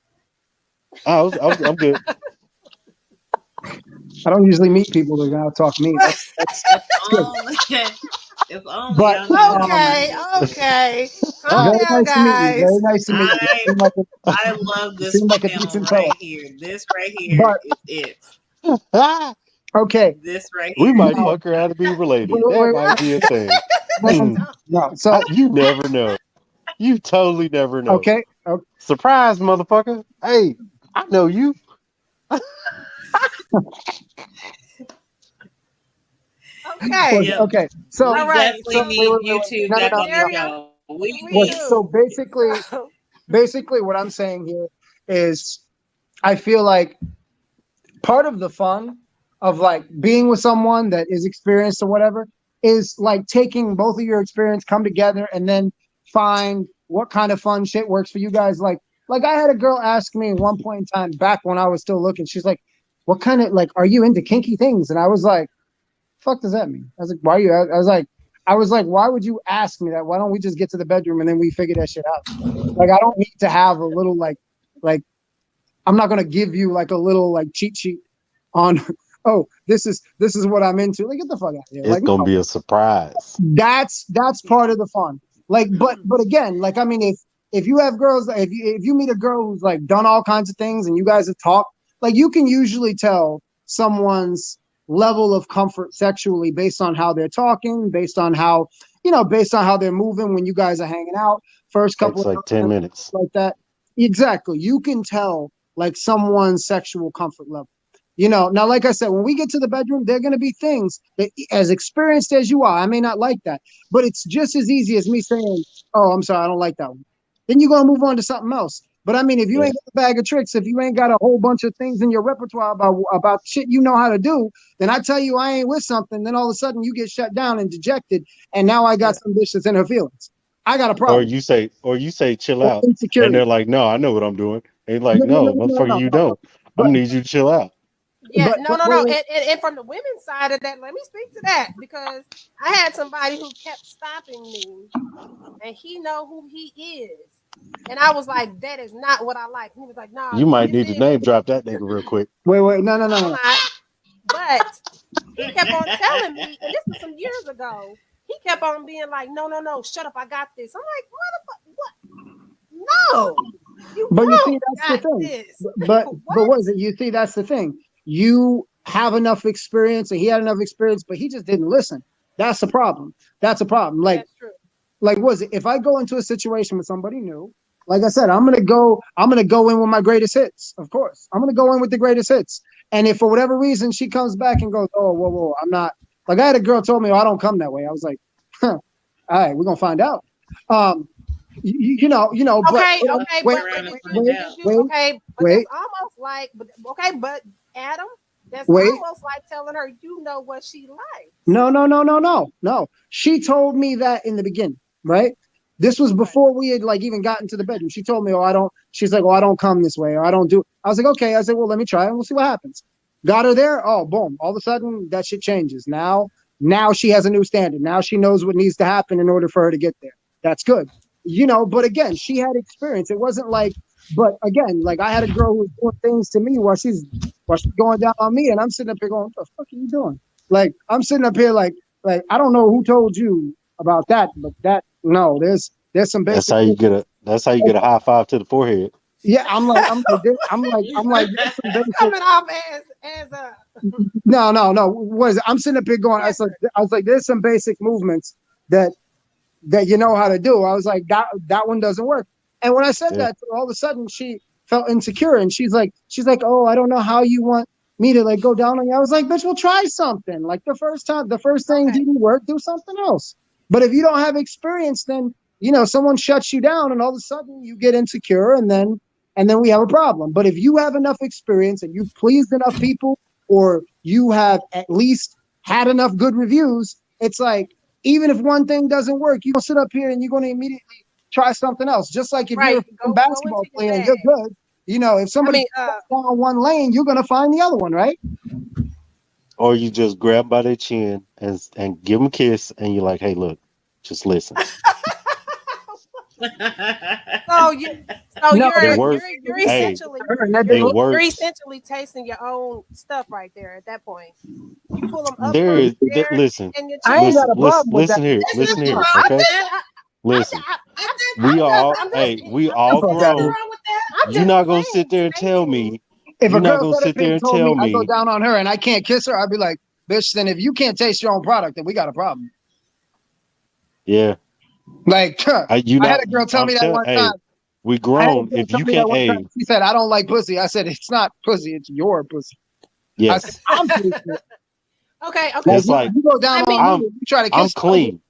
I'm good.
I don't usually meet people that are gonna talk to me.
If
That's good.
only, if only
But
y'all knew what
Okay,
time it is.
okay. Calm
Ah,
very
down,
nice to meet you. Very
guys.
nice to meet you.
I I love
You
this
seem like a
panel
decent
right
fellow.
here. This right here
But
is it.
ah,
okay,
This right
we
here is
might
now
it.
fuck around to be related.
wait,
That
wait,
might be a thing.
wait.
Hmm.
No, so
You never know. You totally never know.
okay, okay.
Surprise, motherfucker. Hey, I know you.
Okay.
Yep.
Okay. So,
All
We
right.
definitely
So
need you two
no, no,
back
no,
on the
no.
scenario,
show. We
we
What,
need
so
do.
basically,
So
what I'm saying here is, I feel like part of the fun of like being with someone that is experienced or whatever is like taking both of your experience, come together, and then find what kind of fun shit works for you guys. Like I had a girl ask me at one point in time back when I was still looking. She's like, "What kind of like are you into kinky things?" And I was like, "Fuck does that mean?" I was like, "Why are you?" I was like, "Why would you ask me that? Why don't we just get to the bedroom and then we figure that shit out?" Like I don't need to have a little like I'm not gonna give you like a little like cheat sheet on oh this is what I'm into. Like get the fuck out of here.
It's
Like
gonna
no,
be a surprise.
that's part of the fun. Like but again, like I mean if you have girls if you meet a girl who's like done all kinds of things and you guys have talked, like you can usually tell someone's level of comfort sexually based on how they're talking, based on how based on how they're moving when you guys are hanging out, first couple
Takes
of
like 10
times,
minutes.
like that. Exactly. You can tell like someone's sexual comfort level. Now, like I said, when we get to the bedroom, there are going to be things that, as experienced as you are, I may not like that, but it's just as easy as me saying, "Oh, I'm sorry, I don't like that one." Then you're going to move on to something else. But I mean, if you ain't got a bag of tricks, if you ain't got a whole bunch of things in your repertoire about shit you know how to do, then I tell you I ain't with something. Then all of a sudden you get shut down and dejected, and now I got some bitches in her feelings. I got a
Or
problem.
you say chill
Or
out, and
insecurity.
they're like, no, I know what I'm doing. And you're like,
No, no, no,
no,
no, no,
motherfucker,
no,
you
no, no.
don't. I'm
But
gonna need you to chill out.
Yeah, no, no, no.
wait,
And from the women's side of that, let me speak to that because I had somebody who kept stopping me, and he know who he is, and I was like, that is not what I like. And he was like, nah,
You might
this
need to
is.
name drop that nigga real quick.
wait, no, no,
I
no,
will
no.
not. But he kept on telling me, and this was some years ago. He kept on being like, no, no, no, shut up, I got this. I'm like, what? No, you
But you see,
don't
that's the
got
thing.
this.
But what is it? You see, that's the thing. You have enough experience, and he had enough experience, but he just didn't listen. That's the problem. That's a problem.
That's true.
Like was it? If I go into a situation with somebody new, like I said, I'm gonna go in with my greatest hits. Of course, I'm gonna go in with the greatest hits. And if for whatever reason she comes back and goes, oh, whoa, I'm not. Like I had a girl told me, oh, I don't come that way. I was like, huh, all right, we're gonna find out. Um, but
Okay, okay,
wait,
but
to
did
find
you,
wait,
out.
did you,
wait,
okay, but that's
wait,
almost like, but okay, but Adam, that's
wait.
almost like telling her you know what she likes.
No, no, no, no, no, no. She told me that in the beginning, right? This was
Right.
before we had like even gotten to the bedroom. She told me, oh, I don't, she's like, oh, I don't come this way, or I don't do. I was like, okay. I said, well, let me try and we'll see what happens. Got her there. Oh, boom. All of a sudden that shit changes. Now she has a new standard. Now she knows what needs to happen in order for her to get there. That's good. But again, she had experience. It wasn't like, but again, like I had a girl who was doing things to me while she's going down on me, and I'm sitting up here going, what the fuck are you doing? Like I'm sitting up here like I don't know who told you about that, but that no, there's some
That's
basic.
how you get a. That's how you get a high five to the forehead.
Yeah, there's some
It's
basic.
coming off as a
No. What is it? I'm sitting up here going.
different.
I was like, there's some basic movements that you know how to do. I was like, that one doesn't work. And when I said
Yeah.
that, all of a sudden she felt insecure, and she's like, oh, I don't know how you want me to like go down on you. I was like, bitch, we'll try something. Like the first thing
Okay.
didn't work, do something else. But if you don't have experience, then someone shuts you down, and all of a sudden you get insecure, and then we have a problem. But if you have enough experience and you've pleased enough people, or you have at least had enough good reviews, it's like even if one thing doesn't work, you gonna sit up here and you're gonna immediately try something else. Just like if you're
Right.
a
Go
basketball
into your
player and
bag.
you're good, if
I
somebody
mean,
cuts down one lane, you're gonna find the other one, right?
Or you just grab by their chin and give them a kiss, and you're like, hey, look, just listen.
so you so
No,
It
you're
works.
you're you're
Hey,
essentially
and that
it
you're
didn't.
you're
works.
essentially tasting your own stuff right there at that point. You pull them up
There
from
is.
there
Listen,
and your
I ain't
chin.
got
listen,
a
listen,
problem with that.
listen here,
There's
listen
nothing
here.
wrong
I'm
with
Okay,
just
that.
listen.
I think
We all.
I'm just
Hey, we
I'm
all
just
Fuck out of
nothing
here.
grown.
wrong with that.
I'm
You're
just
not gonna sit
saying
there and tell
stating.
me.
If
You're
a
not
girl
gonna
sat up
sit
here
there
and
and
told
tell
me I go
me.
down on her and I can't kiss her, I'd be like, bitch, then if you can't taste your own product, then we got a problem.
Yeah,
Like,
you
I had
not.
a girl tell
I'm
me that
telling.
one time.
Hey, we
I had a
grown.
girl
If
tell
you
me that
can't.
one time.
Hey,
She said, I don't like pussy. I said, it's not pussy, it's your pussy. I said,
yes.
I'm tasting it.
Okay.
Like,
It's
So
like
you go down
let
on
me.
me,
I'm.
you try to
I'm
kiss me.
clean.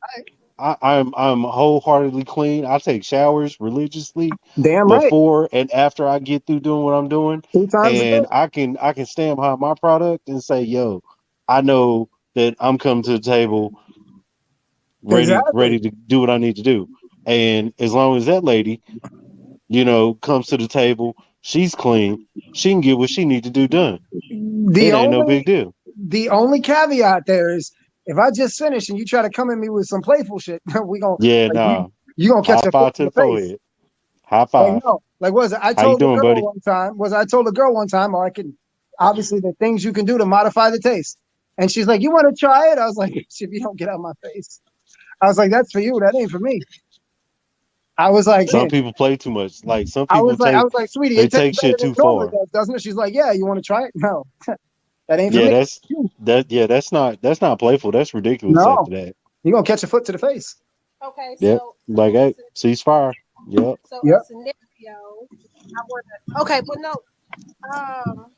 I'm wholeheartedly clean. I take showers religiously
Damn right.
before and after I get through doing what I'm doing,
2 times a day.
and I can stand behind my product and say, "Yo, I know that I'm coming to the table
Exactly.
ready to do what I need to do." And as long as that lady, comes to the table, she's clean. She can get what she need to do done.
The
It ain't no big
only
deal.
the only caveat there is if I just finish and you try to come at me with some playful shit, we gonna
Yeah,
like
nah.
you gonna catch
High
a foot
five
in
to
the
the
face.
forehead. High
Like
five.
no, like was it? I
How you
told the
doing,
girl
buddy?
one time. I told the girl one time, or I can obviously the things you can do to modify the taste. And she's like, "You want to try it?" I was like, "If you don't get out of my face," I was like, "That's for you. That ain't for me." I was like,
Some people play too much. Like some
I
people
was like, I
take
was like, "Sweetie,
they
it tastes
take
better
shit
than
too
it normally
far.
does, doesn't it?" She's like, "Yeah, you want to try it?" No, that ain't for
Yeah,
me.
that's not playful. That's ridiculous
No,
after that.
you're gonna catch a foot to the face.
Okay.
Yep. Like, hey, ceasefire. Yep.
A
Yep.
scenario. I want to. Okay, but no. Um.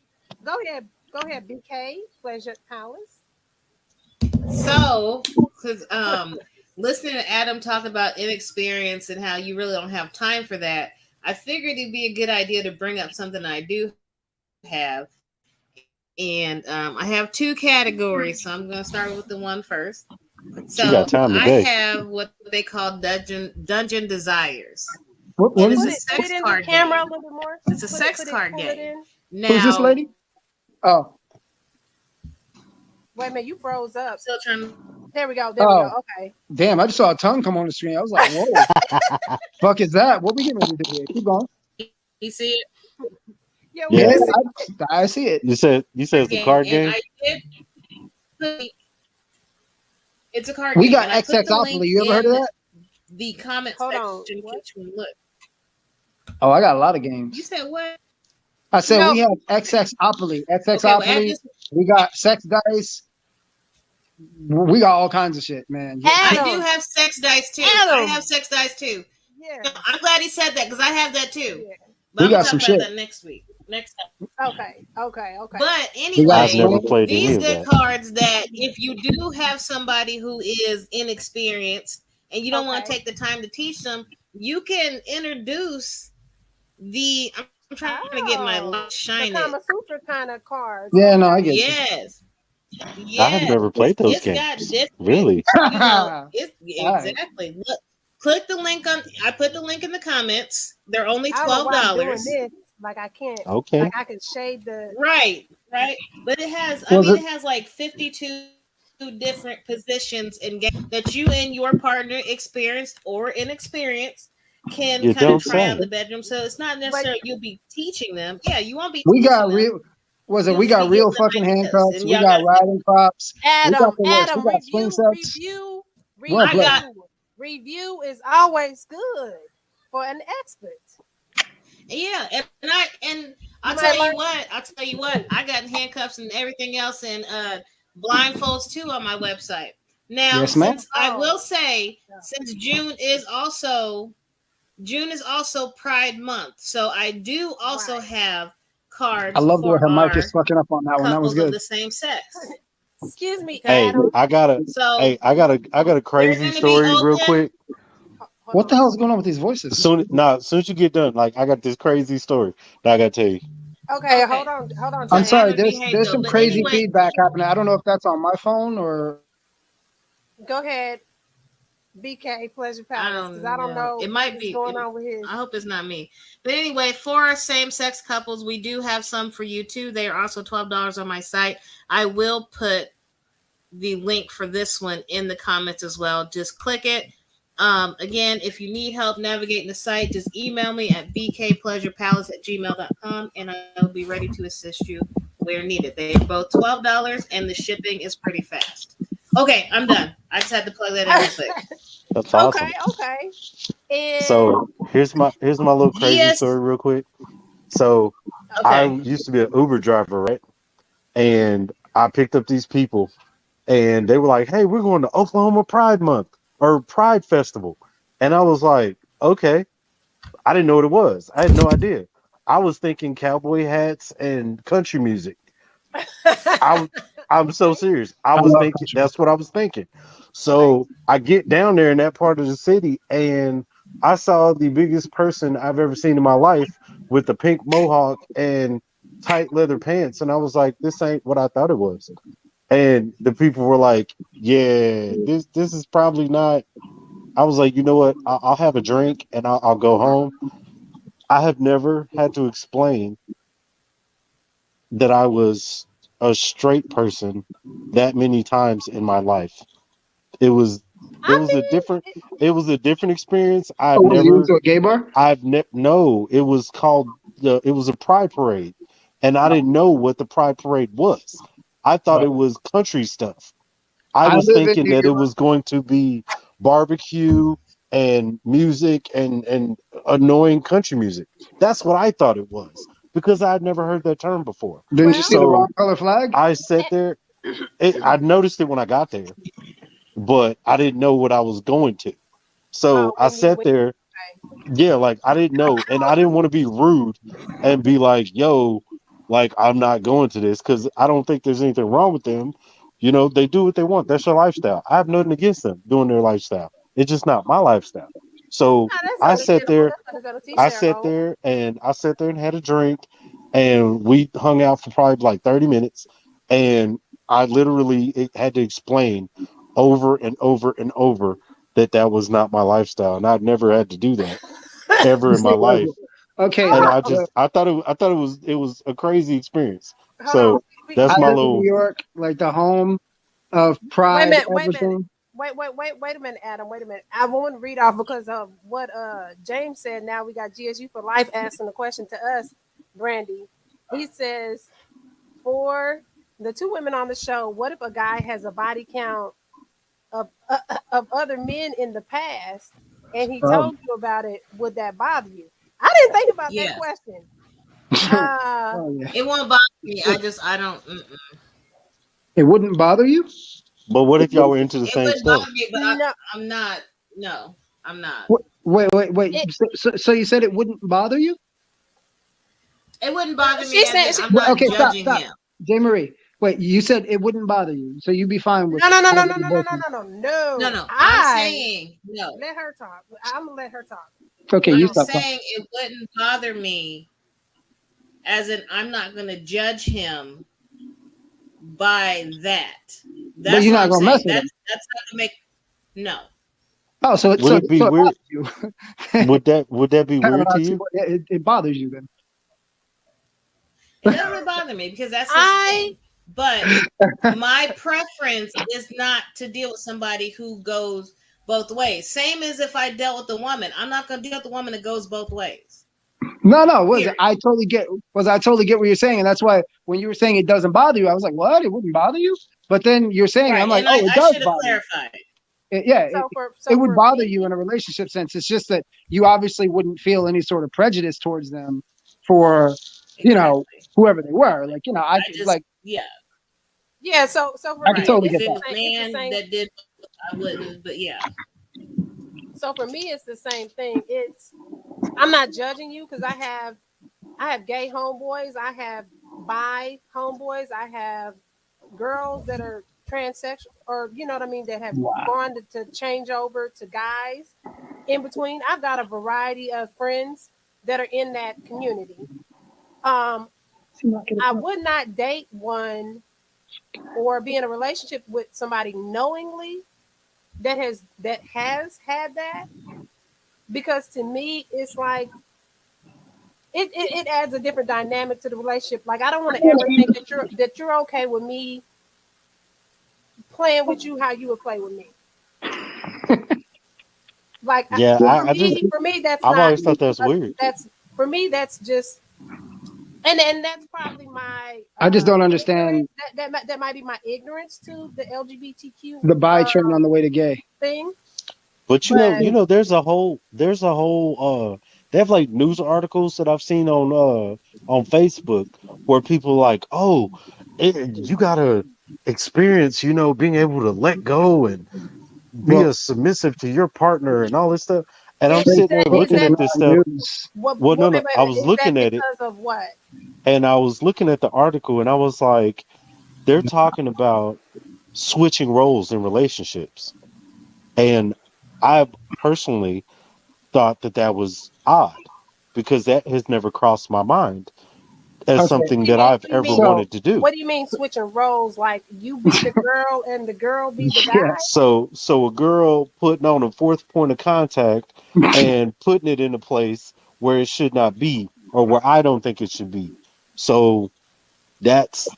Go ahead. Go ahead. BK. Pleasure Palace.
So, because listening to Adam talk about inexperience and how you really don't have time for that, I figured it'd be a good idea to bring up something I do have. And I have two categories, so I'm going to start with the one first. So
She got
I
time today.
have what they call Dungeon Desires, and
What
it's a
is
Put
it?
it
sex
put it in
card
the
game.
camera a little bit more.
It's a sex
Put it
card
pull it
game.
in.
Who's this
Now,
lady? Oh,
Wait a minute, you froze
I'm
up.
still trying to.
There we go. There we go.
oh,
Okay.
damn! I just saw a tongue come on the screen. I was like, "Whoa, fuck is that? What we getting ready to do here?" Keep going.
You see it?
Yeah, we
Yeah,
Yeah,
can see.
I see it.
you said
Card
it's a
game,
card
and
game.
I did. Put, it's a card
We
game,
got
and I put the
XXopoly.
link
You ever heard of
in
that?
the comment
Hold on.
section in
What?
case you want to look.
Oh, I got a lot of
You
games.
said what?
I said
No.
we have XXopoly.
Okay, well, add
XXopoly.
this.
We got sex dice. We got all kinds of shit, man.
I do
Adam.
have sex dice too. I
Adam.
have sex dice too.
Yeah.
No, I'm glad he said that because I have that too.
Yeah.
But
We
I'm gonna
got
talk
some
about
shit.
that next week. Next time.
Okay. Okay. Okay.
But
We got
I've
anyway,
never
swing.
played any
these
of
good
that.
cards that if you do have somebody who is inexperienced and you don't want to
Okay.
take the time to teach them, you can introduce the. I'm trying to get my light
Oh,
shine
the
it.
Kama Sutra kind of cards.
Yeah, no, I
Okay.
get you.
Yes,
I have
yes.
never played those
It's got
games.
different.
Really?
It's
All right.
exactly. Look, click the link on. I put the link in the comments. They're only
I don't know why I'm doing
$12.
this. Like I can't.
Okay.
Like I can shade the.
Right, right. But it has. I
Was
mean,
it?
it has like 52 different positions in game that you and your partner, experienced or inexperienced, can
You
kind of
don't
try out in
say.
the bedroom. So it's not
But
necessarily you'll be teaching them. Yeah, you won't be
We
teaching
got
them.
real. Was it?
You'll
We
just
got
be giving
real
them
fucking
ideas,
handcuffs.
and
We
y'all
got
got.
riding props. We got
Adam.
the works. We
Adam.
got swing
Review.
sets.
Review.
We want
I
to play.
got.
Review is always good for an expert.
Yeah, and
You
I'll
might
tell
learn.
you what. I'll tell you what. I got handcuffs and everything else and blindfolds too on my website. Now,
Yes, ma'am.
since I
Oh.
will say,
Yeah.
since June is also Pride Month, so I do also
Right.
have
I
cards
love the way
for
her mic is
our
fucking up on that one. That was
couples of
good.
the same sex.
Excuse me,
Okay,
Hey,
Adam.
I got a
so
I got a
they're
crazy
going to be
story real
open.
quick.
Hold
What the
on.
hell is going on with these voices?
As soon as you get done, like I got this crazy story that I gotta tell you.
Okay,
Okay,
hold on,
I'm
but
James.
sorry.
Adam behave
There's
though.
some
But
crazy
anyway,
feedback happening. I don't know if that's on my phone or.
Go ahead, BK Pleasure
I
Palace, because I
don't
don't
know.
know
It might
what's
be.
going on with his.
I hope it's not me. But anyway, for same sex couples, we do have some for you too. They are also $12 on my site. I will put the link for this one in the comments as well. Just click it. Again, if you need help navigating the site, just email me at bkpleasurepalace@gmail.com and I'll be ready to assist you where needed. They're both $12 and the shipping is pretty fast. Okay, I'm done. I just had to plug that in real quick.
That's
Okay,
awesome.
okay. And
So here's my little crazy
Yes.
story real quick. So I
Okay.
used to be an Uber driver, right? And I picked up these people and they were like, "Hey, we're going to Oklahoma Pride Month or Pride Festival." And I was like, "Okay." I didn't know what it was. I had no idea. I was thinking cowboy hats and country music. I I'm so
okay,
serious. I
I
was
love
thinking
country
that's what I was thinking.
okay.
So I get down there in that part of the city and I saw the biggest person I've ever seen in my life with the pink mohawk and tight leather pants. And I was like, this ain't what I thought it was. And the people were like, yeah, this is probably not. I was like, you know what? I'll have a drink and I'll go home. I have never had to explain that I was a straight person that many times in my life. It was it
I
was a
mean,
different it was a different experience.
Oh, was you into a gay bar?
No, it was called it was a pride parade and I didn't know what the pride parade was. I thought it was country stuff. I
I
was
live in
thinking
New
that it
York.
was going to be barbecue and music and annoying country music. That's what I thought it was because I'd never heard that term before.
Didn't you
well,
see the wrong
So
color flag?
I sat
eh,
there. I noticed it when I got there, but I didn't know what I was going to. So
oh,
I sat
when
there. Yeah, like I didn't know, and I didn't want to be rude and be like, "Yo, like I'm not going to this," because I don't think there's anything wrong with them. You know, they do what they want. That's their lifestyle. I have nothing against them doing their lifestyle. It's just not my lifestyle. So
Nah, that's
I sat
understandable.
there,
That's understandable. Teach
I
their
sat
own.
there and I sat there and had a drink and we hung out for probably like 30 minutes. And I literally had to explain over and over and over that that was not my lifestyle. And I'd never had to do that ever
You
in my
see, like,
life.
okay,
And
Hold
I
on.
just, I thought it was a crazy experience.
Hold on.
So that's
I
my
live in New
little,
York, like the home of
Wait a
pride,
minute. Wait a minute.
everything.
Wait a minute, Adam. Wait a minute. I want to read off because of what James said. Now we got GSU for life asking the question to us, Brandy. He says, for the two women on the show, what if a guy has a body count of other men in the past, and he told you about it? Would that bother you? I didn't think about that
Yes.
question.
Oh yeah,
It won't bother me. I don't.
it wouldn't bother you.
but what if y'all were into the
It
same
wouldn't
stuff?
bother me, but
No,
I'm not. No, I'm not.
Wait.
it,
So you said it wouldn't bother you?
It wouldn't bother me
she
as
said.
in I'm
Well,
not
okay,
judging
stop.
him.
J. Marie, wait, you said it wouldn't bother you, so you'd be fine with
No, no, no, no,
having
no,
a
no, no, no,
boyfriend.
no, no,
No,
no.
no. I'm
I
saying no.
let her talk. I'm gonna let her talk.
Okay,
You
you
I'm
know,
stop talking.
saying it wouldn't bother me as in I'm not going to judge him by that.
But
That's
you're
what
not
I'm
gonna mess
saying.
with him.
That's not to make no.
Oh, so
Would it be
it
weird?
bothers you.
Would that be weird to you?
It bothers you then.
It doesn't really bother me because that's his
I
thing. But my preference is not to deal with somebody who goes both ways. Same as if I dealt with a woman. I'm not going to deal with a woman that goes both ways.
No, was it?
Period.
I totally get what you're saying, and that's why when you were saying it doesn't bother you, I was like, what? It wouldn't bother you? But then you're saying, I'm
Right.
like,
And
oh, it
I
does
should have
bother you.
clarified.
Yeah, it
so
would
for
bother
me,
you in a relationship sense. It's just that you obviously wouldn't feel any sort of prejudice towards them for, you know,
Exactly.
whoever they were. Like, I
I just,
like,
yeah.
yeah. So for
I can
me,
Right.
totally
it's
If
get
it
that.
was
the
a
same. It's the
man
same.
that did, I wouldn't. But yeah.
So for me, it's the same thing. It's I'm not judging you because I have gay homeboys, I have bi homeboys, I have girls that are transsexual, or you know what I mean, that have
Wow.
gone to change over to guys. In between, I've got a variety of friends that are in that community. Um, I would not date one or be in a relationship with somebody knowingly that has had that, because to me it's like it adds a different dynamic to the relationship. Like I don't want to ever think that you're okay with me playing with you how you would play with me. Like
Yeah,
for me that's
I've
not
always thought that's weird.
that's for me that's just and that's probably my
I just don't
ignorance.
understand
That might be my ignorance to the LGBTQ
the bi train on the way to gay.
thing.
But
But
there's a whole they have like news articles that I've seen on Facebook where people like, "Oh, you got to experience, being able to let go and be
Well,
a submissive to your partner and all this stuff." And I'm
is
sitting
that
there
is
looking
that
at
focusing
this
on
stuff.
news.
Well, no, no,
wait,
I
wait,
was
is that
looking at it
because of what?
and I was looking at the article and I was like, they're talking about switching roles in relationships. And I personally thought that that was odd because that has never crossed my mind as
Okay,
something that I've
What do you
ever
mean?
so
wanted to do.
What do you mean switching roles? Like you be the girl and the girl be the
yeah,
guy?
So a girl putting on a fourth point of contact and putting it in a place where it should not be or where I don't think it should be. So that's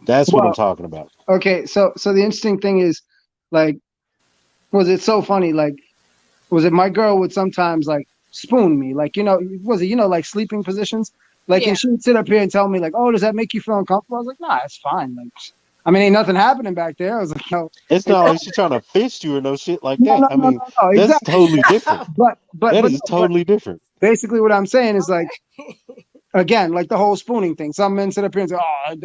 that's what I'm
well,
talking about.
okay, so the interesting thing is, like, was it so funny? Like, was it my girl would sometimes like spoon me, like was it like sleeping positions, like,
Yeah.
and she would sit up here and tell me like, oh, does that make you feel uncomfortable? I was like, nah, it's fine. Like, I mean, ain't nothing happening back there. I was like,
It's
it's
not like she's trying to fist you or no shit like
no,
that.
no,
I
no,
mean,
no, no,
that's
exactly.
totally different. That
No,
is
but
totally different.
basically what I'm saying is like,
Okay.
again, like the whole spooning thing. Some men sit up here and say, oh,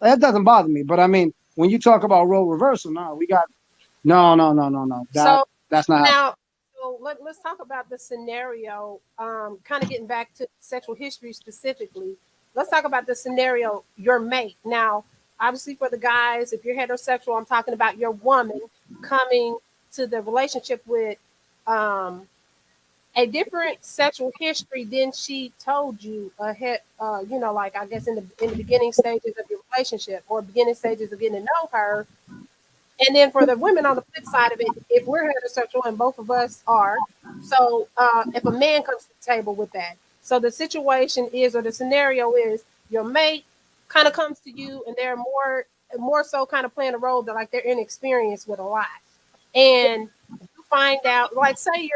that doesn't bother me. But I mean, when you talk about role reversal, no, we got no.
So
That's not happening.
now, let's talk about the scenario. Kind of getting back to sexual history specifically. Let's talk about the scenario. Your mate. Now, obviously, for the guys, if you're heterosexual, I'm talking about your woman coming to the relationship with um, a different sexual history than she told you ahead, like I guess in the beginning stages of your relationship or beginning stages of getting to know her. And then for the women on the flip side of it, if we're heterosexual and both of us are, so if a man comes to the table with that, so the situation is, or the scenario is, your mate kind of comes to you and they're more so kind of playing a role that like they're inexperienced with a lot. And you find out, like say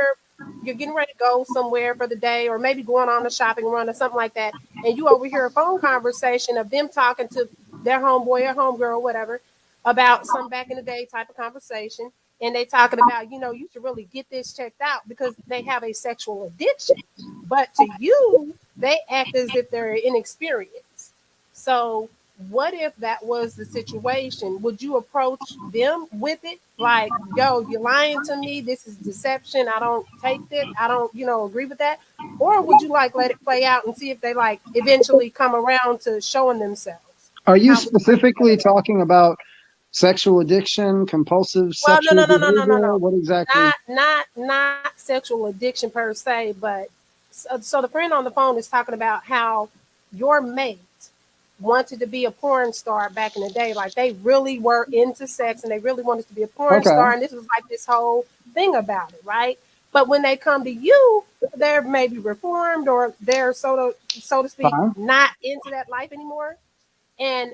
you're getting ready to go somewhere for the day or maybe going on a shopping run or something like that, and you overhear a phone conversation of them talking to their homeboy or homegirl or whatever about some back in the day type of conversation, and they talking about, you should really get this checked out because they have a sexual addiction, but to you they act as if they're inexperienced. So what if that was the situation? Would you approach them with it like, yo, you're lying to me, this is deception, I don't take it, I don't agree with that? Or would you like let it play out and see if they like eventually come around to showing themselves?
Are you
How would you
specifically talking about sexual addiction, compulsive
Well, no,
sexual
no, no, no, no, no,
behavior?
no.
What exactly?
Not sexual addiction per se, but so the friend on the phone is talking about how your mate wanted to be a porn star back in the day. Like they really were into sex and they really wanted to be a porn
Okay.
star. And this was like this whole thing about it, right? But when they come to you, they're maybe reformed or they're so to speak,
Fine.
not into that life anymore. And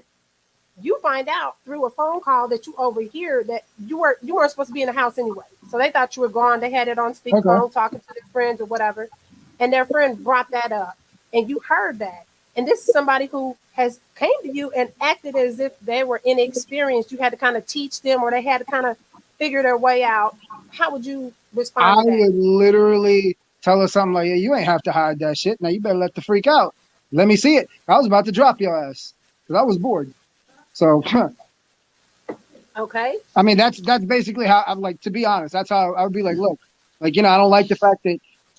you find out through a phone call that you overhear that you weren't supposed to be in the house anyway. So they thought you were gone. They had it on
Okay.
speakerphone talking to their friends or whatever. And their friend brought that up. And you heard that. And this is somebody who has came to you and acted as if they were inexperienced. You had to kind of teach them or they had to kind of figure their way out. How would you
I
respond to that?
would literally tell her something like, "Yeah, you ain't have to hide that shit. Now you better let the freak out. Let me see it. I was about to drop your ass because I was bored." So,
Okay.
I mean, that's basically how I'm like. To be honest, that's how I would be like, "Look, like I don't like the fact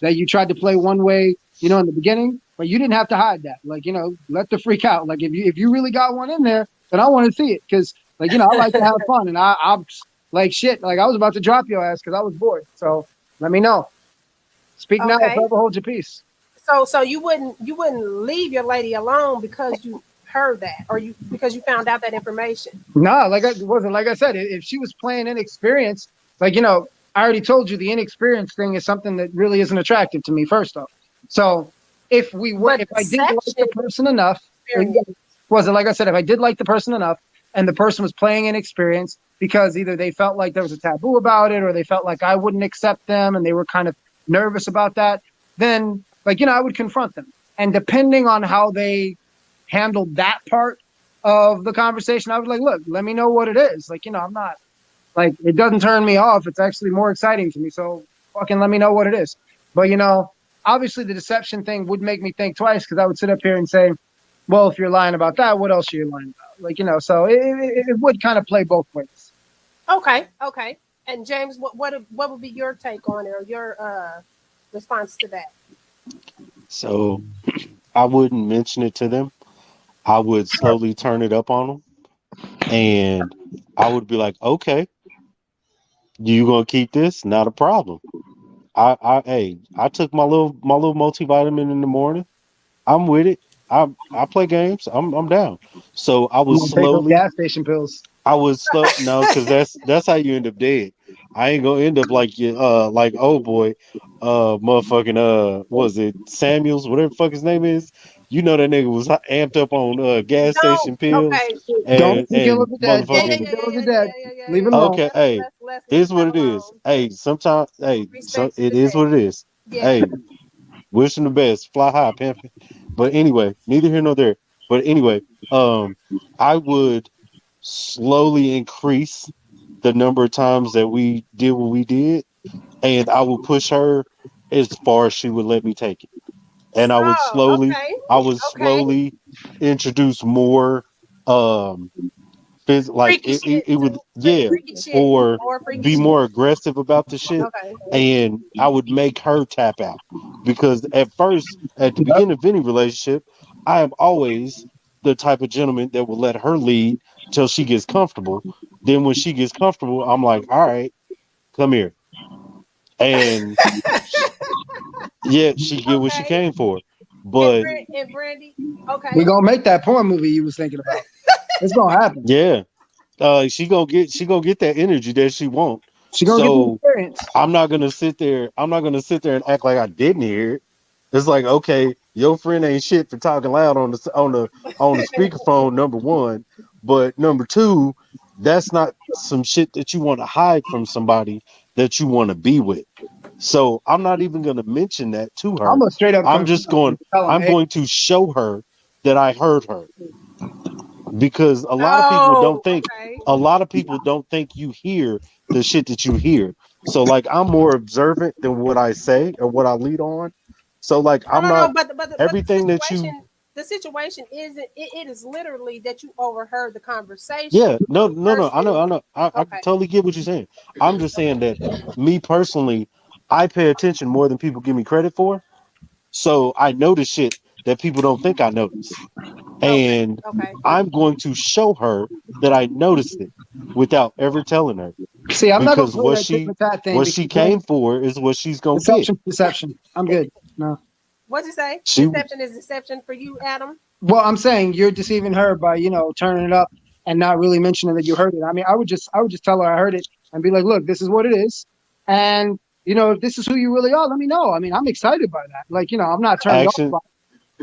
that you tried to play one way, in the beginning, but you didn't have to hide that. Like, let the freak out. Like, if you really got one in there, then I want to see it because, like, I like to have fun, and I'm like shit. Like, I was about to drop your ass because I was bored. So let me know. Speak now or
Okay.
forever hold your peace.
So you wouldn't leave your lady alone because you heard that or you because you found out that information.
No, it wasn't like I said. If she was playing inexperienced, like I already told you the inexperienced thing is something that really isn't attractive to me. First off, so
But
if I did like
deception
the person enough,
experience.
it wasn't like I said. If I did like the person enough, and the person was playing inexperienced because either they felt like there was a taboo about it, or they felt like I wouldn't accept them, and they were kind of nervous about that, then I would confront them, and depending on how they handled that part of the conversation, I was like, look, let me know what it is. I'm not like it doesn't turn me off. It's actually more exciting to me. So fucking let me know what it is. But obviously the deception thing would make me think twice because I would sit up here and say, well, if you're lying about that, what else are you lying about? So it would kind of play both ways.
Okay. And James, what would be your take on it or your response to that?
So I wouldn't mention it to them. I would slowly turn it up on them, and I would be like, "Okay, you gonna keep this? Not a problem. Hey, I took my little multivitamin in the morning. I'm with it. I play games. I'm down." So
I'm gonna take those gas station pills.
I was slow no, because that's how you end up dead. I ain't gonna end up like you, like oh boy, motherfucking was it Samuels, whatever the fuck his name is. You know that nigga was amped up on gas
No.
station pills
Okay.
Don't be killing
and
the dead.
Yeah,
Don't
yeah,
be
motherfucking.
yeah, yeah,
killing the
yeah,
dead.
yeah, yeah, yeah,
Leave
yeah,
it
yeah.
alone.
Okay, hey,
Let's
is
leave
what
that
it is.
alone.
Hey, sometimes, hey, so
Respect to
it
the
is what
dead.
it is.
Yeah.
Hey, wish them the best. Fly high, pimpin'. But anyway, neither here nor there. But anyway, I would slowly increase the number of times that we did what we did, and I would push her as far as she would let me take it. And
So okay,
I would
okay.
slowly introduce more um like
Freaky shit
it
too.
would, yeah,
Freaky shit.
or
More freaky
be
shit.
more aggressive about the shit,
Okay.
and I would make her tap out because at first, at the
Yep.
beginning of any relationship, I am always the type of gentleman that will let her lead till she gets comfortable. Then when she gets comfortable, I'm like, all right, come here, and Yeah, she get what she
Okay.
came for.
And
But
Brandy.
We're
Okay.
gonna make that porn movie you was thinking about. It's gonna happen.
yeah, she gonna get that energy that she want.
She gonna get the
So
experience.
I'm not gonna sit there. I'm not gonna sit there and act like I didn't hear it. It's like, okay, your friend ain't shit for talking loud on the speakerphone. Number one, but number two, that's not some shit that you want to hide from somebody that you want to be with. So I'm not even gonna mention that to
I'm
her.
gonna straight up
I'm
confront
just
her
going.
and tell him,
I'm
hey,
going to show her that I heard her because
Oh, okay.
a lot of people don't think you hear the shit that you hear. So like I'm more observant than what I say or what I lead on. So like
No,
I'm
no, no.
not
But the
everything that you
situation, the situation isn't. It is literally that you overheard the conversation
yeah, no. I know,
versus.
I know. I
Okay.
totally get what you're saying. I'm just saying that me personally, I pay attention more than people give me credit for. So I notice shit that people don't think I notice.
Okay.
And
Okay.
I'm going to show her that I noticed it without ever telling her.
see, I'm not gonna
Because
play that tit for tat thing
what she
because
came
then
for is what she's gonna get.
deception, deception. I'm good. No.
What'd you say?
She
Deception is deception for you, Adam.
Well, I'm saying you're deceiving her by, turning it up and not really mentioning that you heard it. I mean, I would just tell her I heard it and be like, look, this is what it is. And, if this is who you really are, let me know. I mean, I'm excited by that. Like, I'm not turned off
action
by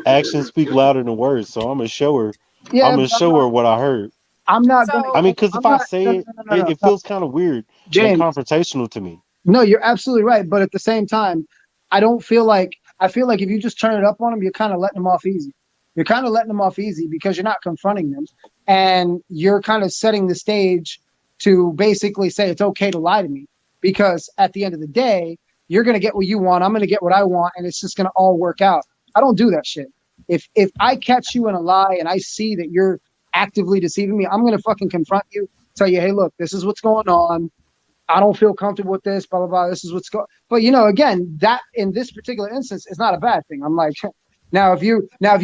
actions speak louder than words. So I'm gonna show her. I'm
yeah,
gonna
but
show her what I heard.
I'm not gonna
I
So
mean, because
I'm
if I
not
say
no no
it,
no no no
it,
no
it
no.
feels kind of weird and
James,
confrontational to me.
no, you're absolutely right. But at the same time, I feel like if you just turn it up on them, you're kind of letting them off easy. You're kind of letting them off easy because you're not confronting them, and you're kind of setting the stage to basically say it's okay to lie to me. Because at the end of the day, you're gonna get what you want. I'm gonna get what I want, and it's just gonna all work out. I don't do that shit. If I catch you in a lie and I see that you're actively deceiving me, I'm gonna fucking confront you, tell you, hey, look, this is what's going on. I don't feel comfortable with this, blah blah blah. This is what's going. But again, that in this particular instance is not a bad thing. I'm like, now if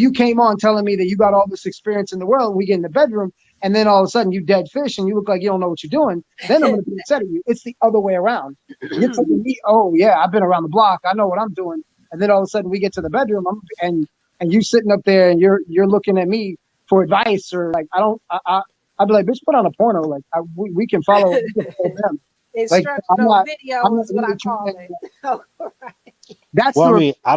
you came on telling me that you got all this experience in the world, we get in the bedroom, and then all of a sudden you dead fish and you look like you don't know what you're doing, then I'm gonna be upset at you. It's the other way around. You're telling me, oh yeah, I've been around the block, I know what I'm doing, and then all of a sudden we get to the bedroom, and you sitting up there and you're looking at me for advice or like I don't I'd be like, bitch, put on a porno, like we can follow them. Like
instructional
I'm
video
not
is what I
really
call
trying
it.
to.
Oh, right.
That's
Well, I
the
mean, I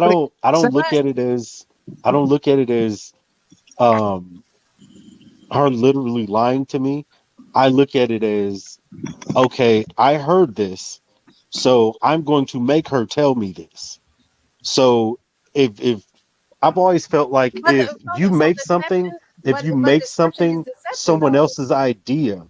don't look
But
at it as I don't look at it as um her literally lying to me. I look at it as okay, I heard this, so I'm going to make her tell me this. So if I've always felt like
but the, so deception,
if you
but
make
deception is
something
deception
someone
though.
else's idea,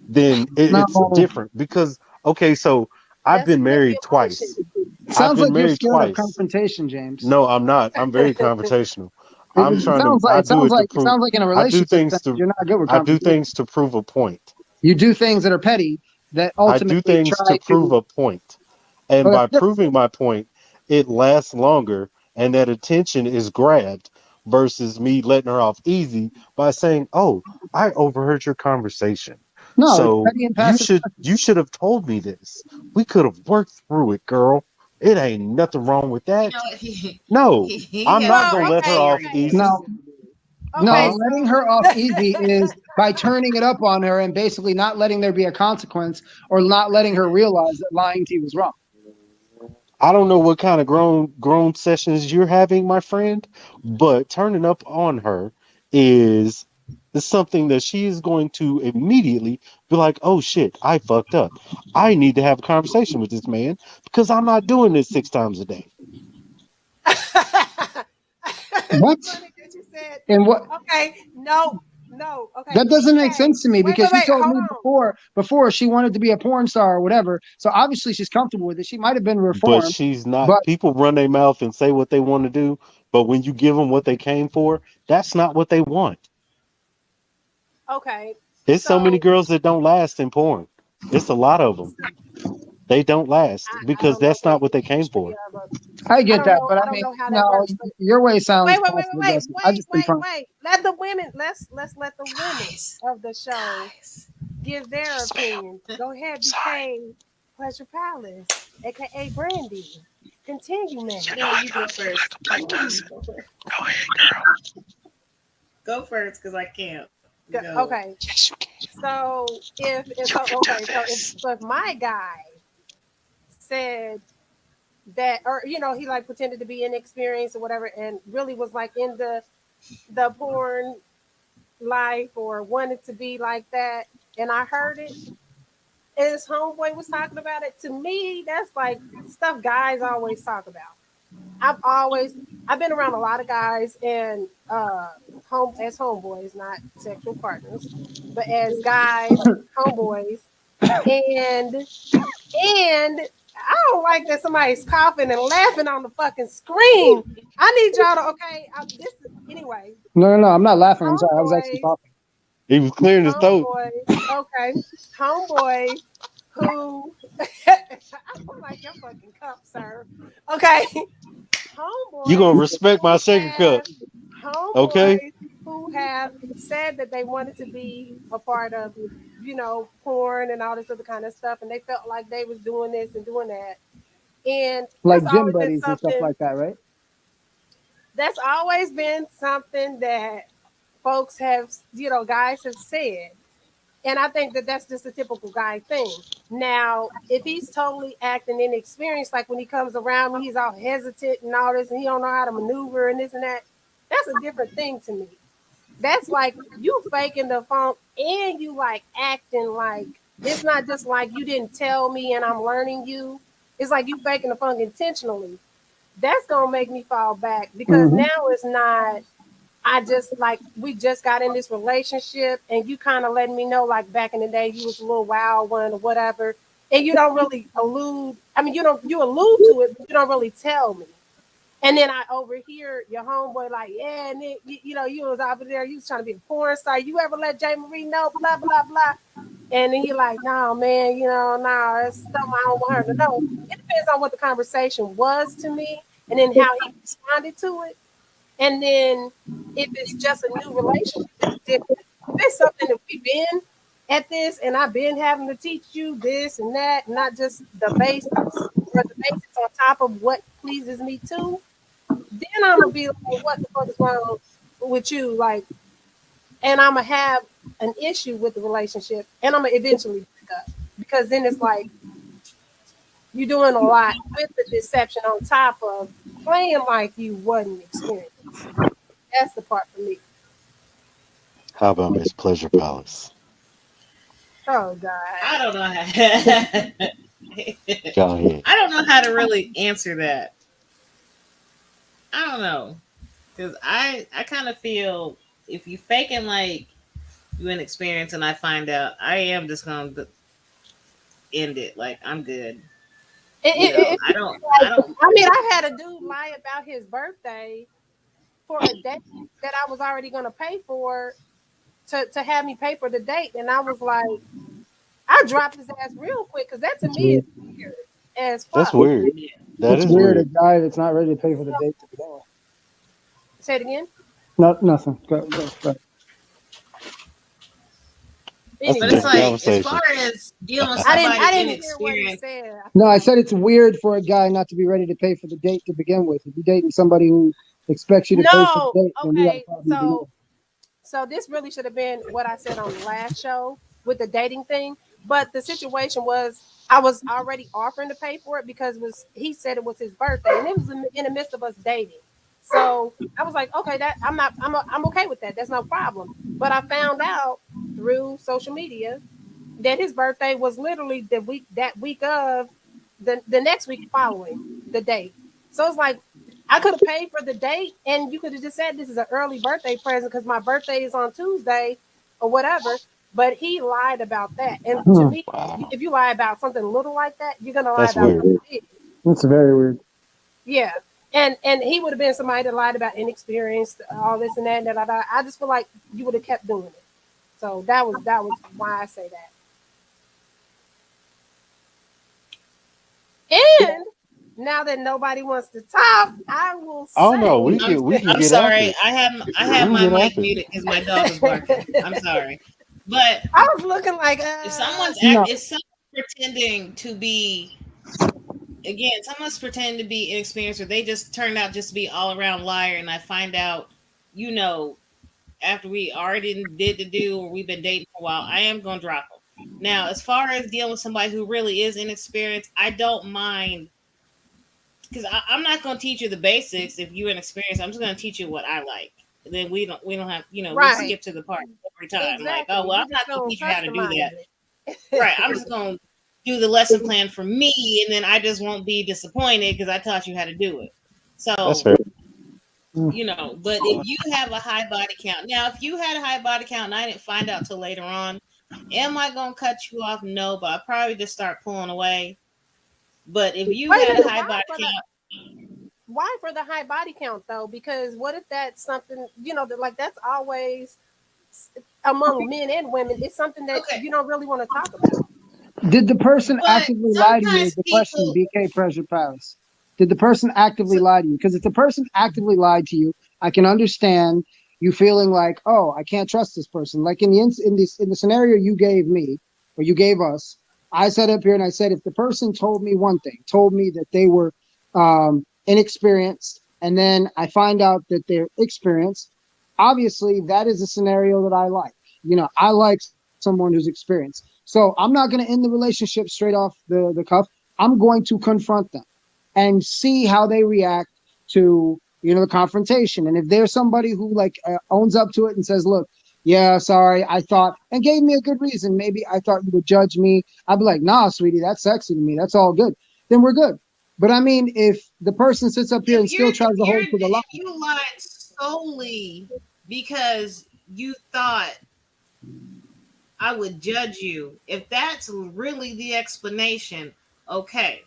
then it's
no.
different because okay, so I've
That's
been married
manipulation.
twice.
It
I've
sounds
been
like you're
married
scared of
twice.
confrontation, James.
No, I'm not. I'm very confrontational.
It,
I'm
it
trying to
sounds like
I
it
do
sounds
it to
like it
prove
sounds like in a
I do
relationship
things
that
to
you're not good with
I do
confrontation.
things to prove a point.
You do things that are petty that
I do
ultimately
things to
try
prove
to.
a point. And
Well, that's
by
different.
proving my point, it lasts longer and that attention is grabbed versus me letting her off easy by saying, "Oh, I overheard your conversation.
No, it's
So
petty and passive.
you should have told me this. We could have worked through it, girl. It ain't nothing wrong with
You know
that."
what? He,
No,
he
I'm
has a
not
Well,
gonna
great
let her
okay,
off
theory.
okay,
easy.
No, no,
okay.
Huh?
letting her off easy is by turning it up on her and basically not letting there be a consequence or not letting her realize that lying to you is wrong.
I don't know what kind of grown sessions you're having, my friend, but turning up on her is something that she is going to immediately be like, "Oh shit, I fucked up. I need to have a conversation with this man because I'm not doing this 6 times a day."
What?
It's funny that you said.
And what?
Okay, no, no. Okay,
That doesn't make
okay.
sense to me
Wait,
because
wait,
she
wait.
told
Hold
me
on.
before she wanted to be a porn star or whatever. So obviously she's comfortable with it. She might have been
But
reformed,
she's not.
but
People run their mouth and say what they want to do, but when you give them what they came for, that's not what they want.
Okay,
It's so many
so
girls that don't last in porn. It's a lot of them. They don't last
I
because
don't know
that's
the
not what they came
history
for.
of a.
I
I
get
don't
that.
know.
But I
I don't
mean,
know how that
no,
works. But
your way
wait,
sounds
wait, wait,
passive
wait,
aggressive. I
wait,
just
wait,
confront.
wait. Let the women. Let's let the women
Guys,
of the show
guys.
give their
Yes, ma'am.
opinions. Go ahead,
Sorry.
BK, Pleasure Palace, aka Brandy. Continue, man.
No, you go first.
Like this.
Go first.
Go ahead, girl.
Go first, because I can't. Go.
Okay.
Yes, you can.
So if
You can do
okay,
this.
so if my guy said that, or he like pretended to be inexperienced or whatever, and really was like in the porn life or wanted to be like that, and I heard it, and his homeboy was talking about it. To me, that's like stuff guys always talk about. I've been around a lot of guys and as homeboys, not sexual partners, but as guys, homeboys, and I don't like that somebody's coughing and laughing on the fucking screen. I need y'all to anyway.
No. I'm not laughing. I'm sorry. I was actually
Homeboys,
talking.
He was clearing his throat.
homeboys who I feel like your fucking cup, sir. Okay. Homeboys.
You gonna respect my second cup,
Homeboys
okay?
who have said that they wanted to be a part of, porn and all this other kind of stuff, and they felt like they was doing this and doing that. And
Like
that's
gym
always been
buddies and stuff
something
like that, right?
that's always been something that folks have, guys have said. And I think that that's just a typical guy thing. Now, if he's totally acting inexperienced, like when he comes around me, he's all hesitant and all this, and he don't know how to maneuver and this and that, that's a different thing to me. That's like you faking the funk and you like acting like it's not just like you didn't tell me and I'm learning you. It's like you faking the funk intentionally. That's gonna make me fall back because now it's not. I just like we just got in this relationship and you kind of letting me know like back in the day you was a little wild one or whatever, and you don't really allude. I mean, you allude to it, but you don't really tell me. And then I overhear your homeboy like, yeah, and you was over there, you was trying to be a porn star. You ever let Jay Marie know, blah, blah, blah. And then he like, no, man, that's something I don't want her to know. It depends on what the conversation was to me and then how he responded to it. And then if it's just a new relationship, it's different. If it's something that we've been at this and I've been having to teach you this and that, not just the basics or the basics on top of what pleases me too, then I'm gonna be like, what the fuck is wrong with you? Like, and I'm gonna have an issue with the relationship, and I'm gonna eventually break up because then it's like you're doing a lot with the deception on top of playing like you wasn't experienced. That's the part for me.
How about Miss Pleasure Palace?
Oh God,
I don't know how.
Go ahead.
I don't know how to really answer that. I don't know, because I kind of feel if you faking like you inexperienced and I find out, I am just gonna end it. Like I'm good. I don't.
I mean, I had a dude lie about his birthday for a date that I was already gonna pay for to have me pay for the date, and I was like, I dropped his ass real quick because that to me is weird as fuck.
That's weird. That
It's
is
weird.
weird.
A guy that's not ready to pay for the date to begin with.
Say it again.
No, nothing. Go.
That's
But
a
it's
different
like
conversation.
as far as dealing with
I
somebody
didn't hear what he
inexperienced.
said.
No, I said it's weird for a guy not to be ready to pay for the date to begin with. If you're dating somebody who expects you to pay for the date, then you got a
Okay.
problem to begin with.
So this really should have been what I said on the last show with the dating thing. But the situation was I was already offering to pay for it because he said it was his birthday and it was in the midst of us dating. So I was like, okay, I'm okay with that. That's no problem. But I found out through social media that his birthday was literally that week of the next week following the date. So it's like I could have paid for the date and you could have just said this is an early birthday present because my birthday is on Tuesday or whatever. But he lied about that. And to me,
Wow.
if you lie about something little like that, you're gonna lie
That's
about
weird.
something big.
That's very weird.
Yeah. And he would have been somebody that lied about inexperienced, all this and that, and that. I just feel like you would have kept doing it. So that was why I say that. And now that nobody wants to talk, I will say.
Oh no, we can
I'm
get
sorry.
off
I have
We
my
can get
mic
off it.
muted because my dog is barking. I'm sorry, but
I was looking like
if someone's
No.
if someone's pretending to be again, someone's pretending to be inexperienced, or they just turned out just to be all around liar, and I find out, you know, after we already did the do or we've been dating for a while, I am gonna drop them. Now, as far as dealing with somebody who really is inexperienced, I don't mind because I'm not gonna teach you the basics if you're inexperienced. I'm just gonna teach you what I like. And then we don't have we
Right.
skip to the part every time. Like, oh
Exactly.
well,
You
I'm not
just
gonna
gonna
teach you how to do
customize
that. Right. I'm
it.
just gonna do the lesson plan for me, and then I just won't be disappointed because I taught you how to do it.
That's
So
fair.
but if you have a high body count, now if you had a high body count and I didn't find out till later on, am I gonna cut you off? No, but I probably just start pulling away. But if you
Wait a
had a
minute.
high body count,
Why for the high body count though? Because what if that's something that like that's always among men and women. It's something that
okay.
you don't really want to talk about.
Did the person
But
actively lie to you? Is
sometimes
the question,
people,
BK Pressure Paris? Did the person actively
so,
lie to you? Because if the person actively lied to you, I can understand you feeling like, oh, I can't trust this person. Like in the scenario you gave me or you gave us, I sat up here and I said, if the person told me one thing, told me that they were inexperienced, and then I find out that they're experienced, obviously that is a scenario that I like. I like someone who's experienced. So I'm not going to end the relationship straight off the cuff. I'm going to confront them and see how they react to the confrontation. And if there's somebody who like owns up to it and says, "Look, yeah, sorry, I thought," and gave me a good reason, maybe I thought you would judge me. I'd be like, "Nah, sweetie, that's sexy to me. That's all good." Then we're good. But I mean, if the person sits up here and still tries to hold to the line,
if you lied solely because you thought I would judge you, if that's really the explanation, okay.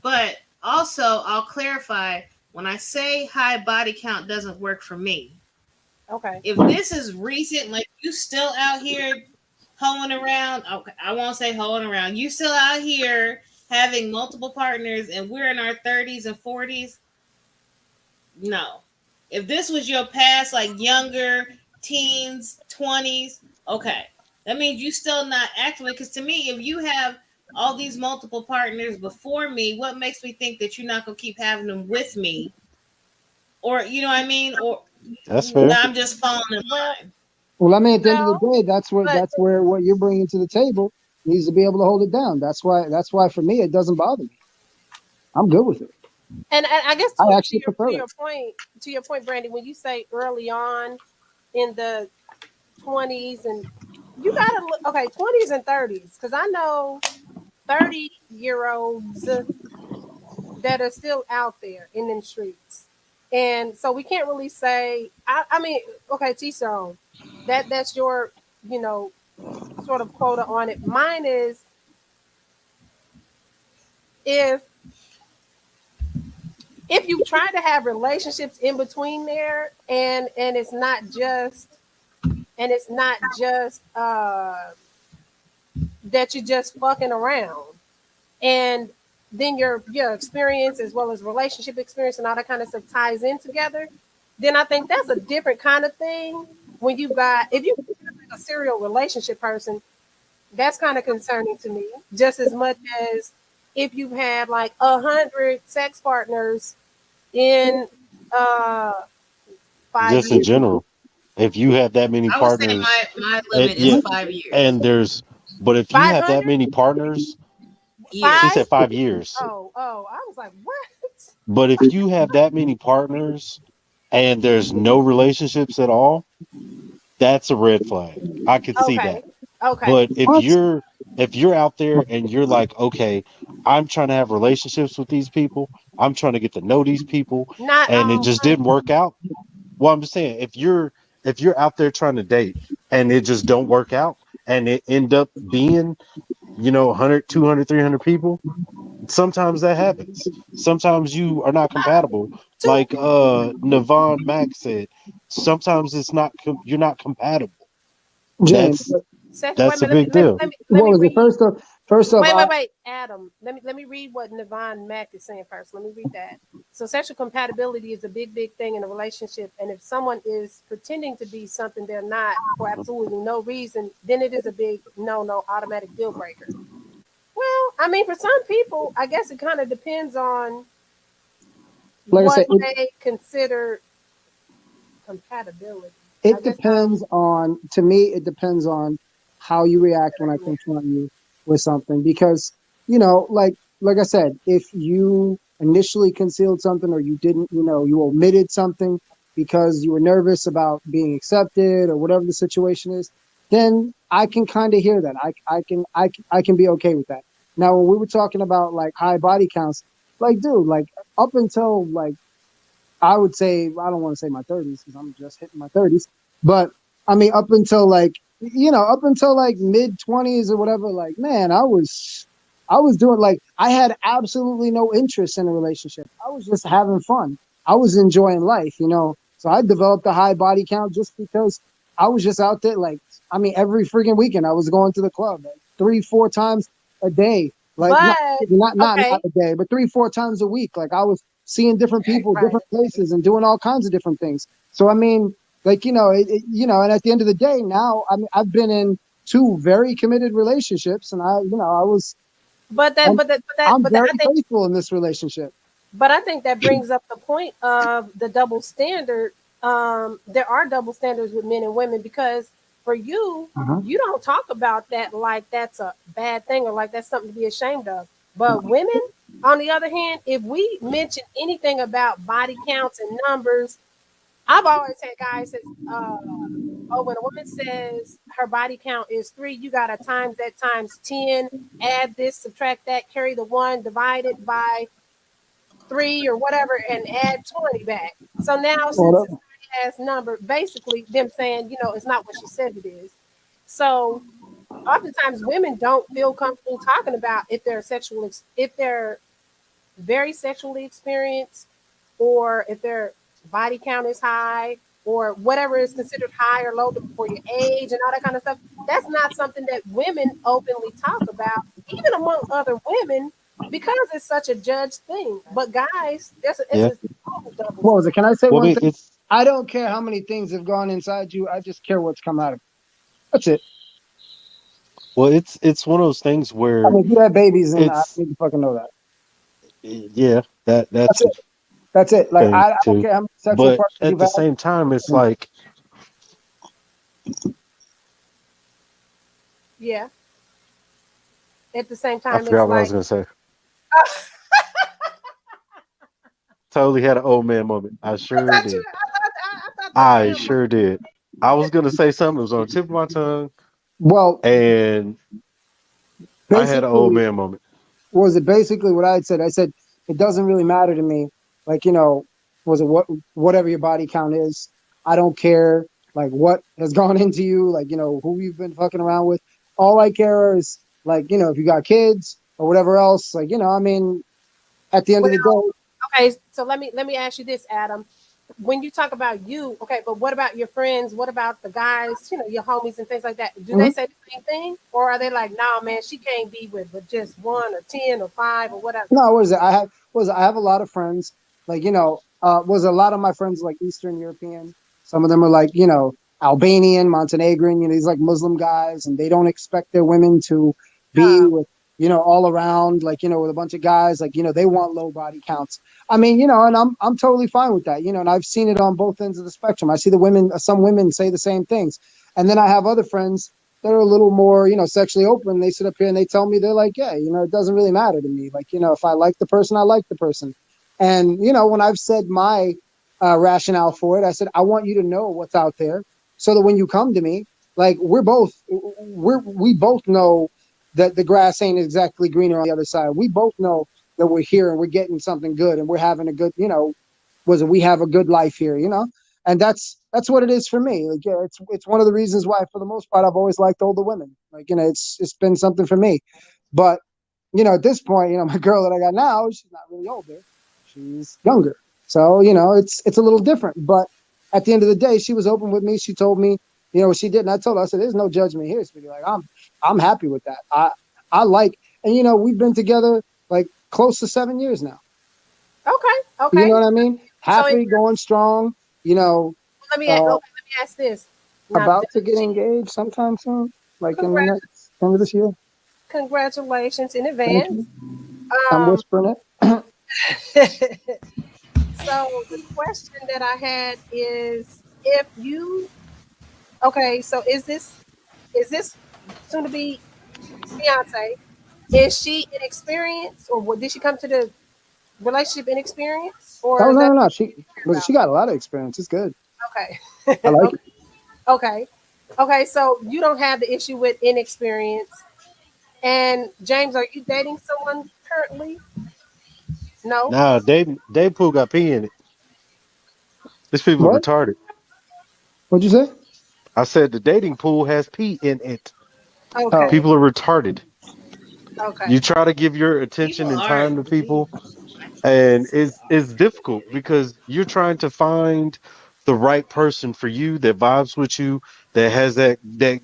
But also, I'll clarify when I say high body count doesn't work for me.
Okay.
If this is recent, like you still out here hoeing around, okay, I won't say hoeing around, you still out here having multiple partners and we're in our 30s and 40s, no. If this was your past, like younger teens, 20s, okay. That means you still not actively. Because to me, if you have all these multiple partners before me, what makes me think that you're not gonna keep having them with me? Or you know what I mean? Or
That's fair.
I'm just falling in
Well,
line.
well, I mean, at the end of the
no,
day, that's where
but
what you're bringing to the table needs to be able to hold it down. That's why for me it doesn't bother me. I'm good with it.
and I guess
I
to
actually
your
prefer
to
it.
your point Brandy, when you say early on in the 20s and you gotta look okay 20s and 30s because I know 30-year-olds that are still out there in them streets. And so we can't really say, I mean, okay, T-Zone, that's your, you know, sort of quota on it. Mine is if you try to have relationships in between there and it's not just that you're just fucking around and then your experience as well as relationship experience and all that kind of stuff ties in together, then I think that's a different kind of thing. When you got if you like a serial relationship person, that's kind of concerning to me, just as much as if you've had like 100 sex partners in uh 5
Just in
years.
general, if you have that many
I would say
partners,
my
and
limit is
yeah,
5 years.
and there's, but if you have that
500?
many partners, she
Five?
said
Years.
5 years.
Oh, I was like, what?
But if you have that many partners and there's no relationships at all, that's a red flag. I could see
Okay.
that.
Okay.
But
What?
if you're out there and you're like, okay, I'm trying to have relationships with these people, I'm trying to get to know these people,
Not
and it
all
just didn't work out. Well, I'm just saying, if you're out there trying to date and it just don't work out and it end up being, 100, 200, 300 people, sometimes that happens. Sometimes you are not compatible.
two.
Like Navon Mack said, sometimes you're not compatible.
James,
That's
Second, wait a
that's a
minute.
big deal.
Let
what
me
was it?
read.
First off,
Wait, Adam. Let me read what Navon Mack is saying first. Let me read that. So sexual compatibility is a big thing in a relationship, and if someone is pretending to be something they're not for absolutely no reason, then it is a big no automatic deal breaker. Well, I mean, for some people, I guess it kind of depends on
Like I said,
what they consider compatibility. I
it
guess how.
depends on, to me, it depends on how you react when I confront you with something. Because, like I said, if you initially concealed something, or you didn't, you omitted something because you were nervous about being accepted, or whatever the situation is, then I can kind of hear that. I can be okay with that. Now, when we were talking about like high body counts, like, dude, like up until like, I would say, I don't want to say my 30s because I'm just hitting my 30s, but I mean up until like, up until like mid 20s or whatever, like, man, I was doing, like, I had absolutely no interest in a relationship. I was just having fun. I was enjoying life. So I developed a high body count just because I was just out there, like, I mean, every freaking weekend I was going to the club like 3-4 times a day. Like, not
But
not not not
okay,
a day, but 3-4 times a week. Like, I was seeing different people,
right.
different places, and doing all kinds of different things. So I mean, like, and at the end of the day, now, I mean, I've been in two very committed relationships, and I was,
But that,
I'm,
but that, but that,
I'm
but that,
very
I think,
faithful in this relationship.
but I think that brings up the point of the double standard. There are double standards with men and women because for you,
Uh-huh.
you don't talk about that like that's a bad thing or like that's something to be ashamed of. But women, on the other hand, if we mention anything about body counts and numbers, I've always had guys says, oh, when a woman says her body count is 3, you gotta times that times 10, add this, subtract that, carry the one, divide it by 3 or whatever, and add 20 back. So now, since it's
Well,
a ass number, basically them saying, it's not what she said it is. So oftentimes women don't feel comfortable talking about if they're very sexually experienced, or if their body count is high, or whatever is considered high or low for your age and all that kind of stuff. That's not something that women openly talk about, even among other women, because it's such a judged thing. But guys, it's
Yeah.
a total double
what was it?
standard.
Can I say
Well, I
one
mean,
thing? I don't care how many things have gone inside you. I just care what's come out of it. That's it.
it's one of those things
I
where
mean, if you have babies, and I
it's
need to fucking know that.
yeah, that's
That's
a
it. That's it. Like,
thing
I don't
too.
care how many sexual
But
partners
at
you've
the
had.
same time, it's like
Yeah. At the same
I
time, it's
forgot what I was
like,
gonna say. Totally had an old man moment. I
I
sure
thought you.
did.
I thought the
I
man.
sure did. I was gonna say something. It was on the tip of my tongue,
Well,
and I had an old
basically,
man moment.
was it basically what I had said? I said it doesn't really matter to me. Like, was it whatever your body count is? I don't care. Like, what has gone into you? Like, who you've been fucking around with. All I care is, like, if you got kids or whatever else. Like, I mean, at the end
Well,
of the day,
okay. So let me ask you this, Adam. When you talk about you, okay, but what about your friends? What about the guys? Your homies and things like that. Do they
mhm.
say the same thing, or are they like, "Nah, man, she can't be with but just 1 or 10 or 5 or whatever"?
No, what is it? I have a lot of friends. Like, was a lot of my friends like Eastern European. Some of them are like, Albanian, Montenegrin, these like Muslim guys, and they don't expect their women to be
Uh,
with, all around, like, with a bunch of guys, like, they want low body counts. I mean, and I'm totally fine with that, and I've seen it on both ends of the spectrum. I see some women say the same things. And then I have other friends that are a little more, sexually open. They sit up here and they tell me, they're like, yeah, it doesn't really matter to me. Like, if I like the person, I like the person. And, when I've said my rationale for it, I said, I want you to know what's out there so that when you come to me, like, we both know that the grass ain't exactly greener on the other side. We both know that we're here and we're getting something good and we're having a good, we have a good life here. And that's what it is for me. Like, yeah, it's one of the reasons why, for the most part, I've always liked older women. Like, it's been something for me. But, at this point, my girl that I got now, she's not really older, she's younger. So, it's a little different. But at the end of the day, she was open with me. She told me, what she did, and I told her, I said, there's no judgment here, sweetie. Like, I'm happy with that. I like, and we've been together like close to 7 years now.
okay,
You know
okay.
what I mean?
So
Happy, going strong. You know,
let
uh,
me ask this. Now,
about
does
to get
she?
engaged sometime soon, like in the
Congrats.
next end of this year.
Congratulations in
Thank
advance.
you. I'm
Um,
whispering it.
so the question that I had is, if you okay, so is this soon to be fiance? Is she inexperienced, or did she come to the relationship inexperienced, or
Oh
is
no,
that
no, no.
what
She got a lot of experience. It's good.
you're
I
about?
like
Okay,
it.
okay, okay. So you don't have the issue with inexperience. And James, are you dating someone currently? No.
Nah, Dave Pool got pee in it. These people are
What?
retarded.
What'd you say?
I said the dating pool has pee in it.
Oh,
Okay.
People are retarded.
Okay.
You try to give your
People
attention and
are
time to people, and it's difficult because you're trying to find the right person for you that vibes with you, that has that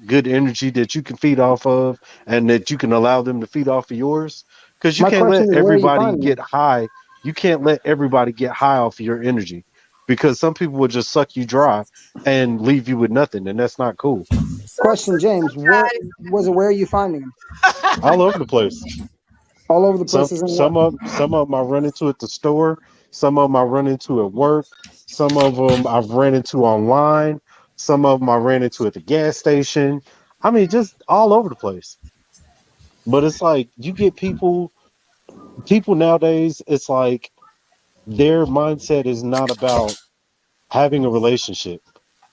good energy that you can feed off of, and that you can allow them to feed off of yours, because you
my
can't
question
let
is, where are you
everybody
finding
get
them?
high. You can't let everybody get high off of your energy, because some people will just suck you dry and leave you with nothing, and that's not cool.
Question, James. Where
Guys,
was it? Where are you finding them?
All over the place.
All over the
Some
places in what?
some of them I run into at the store. Some of them I run into at work. Some of them I've ran into online. Some of them I ran into at the gas station. I mean, just all over the place. But it's like you get people nowadays. It's like their mindset is not about having a relationship.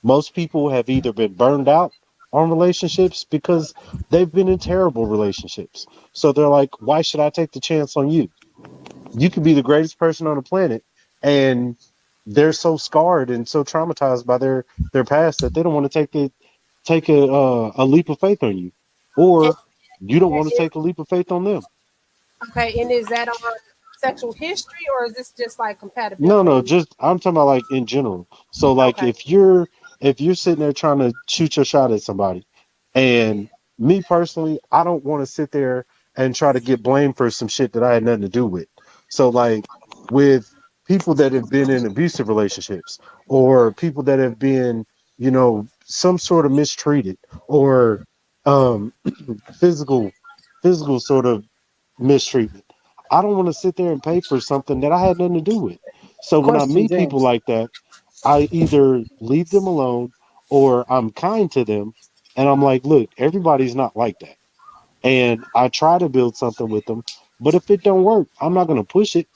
Most people have either been burned out on relationships because they've been in terrible relationships. So they're like, why should I take the chance on you? You could be the greatest person on the planet, and they're so scarred and so traumatized by their past that they don't want to take a leap of faith on you,
and,
or you don't want to
and-
take a leap of faith on them.
okay, and is that on sexual history, or is this just like
No, no,
compatibility?
just I'm talking about like in general. So like
Okay.
if you're sitting there trying to shoot your shot at somebody, and me personally, I don't want to sit there and try to get blamed for some shit that I had nothing to do with. So like with people that have been in abusive relationships, or people that have been, some sort of mistreated, or um physical physical sort of mistreatment. I don't want to sit there and pay for something that I had nothing to do with. So when I
Question,
meet people
James.
like that, I either leave them alone, or I'm kind to them, and I'm like, look, everybody's not like that. And I try to build something with them, but if it don't work, I'm not going to push it,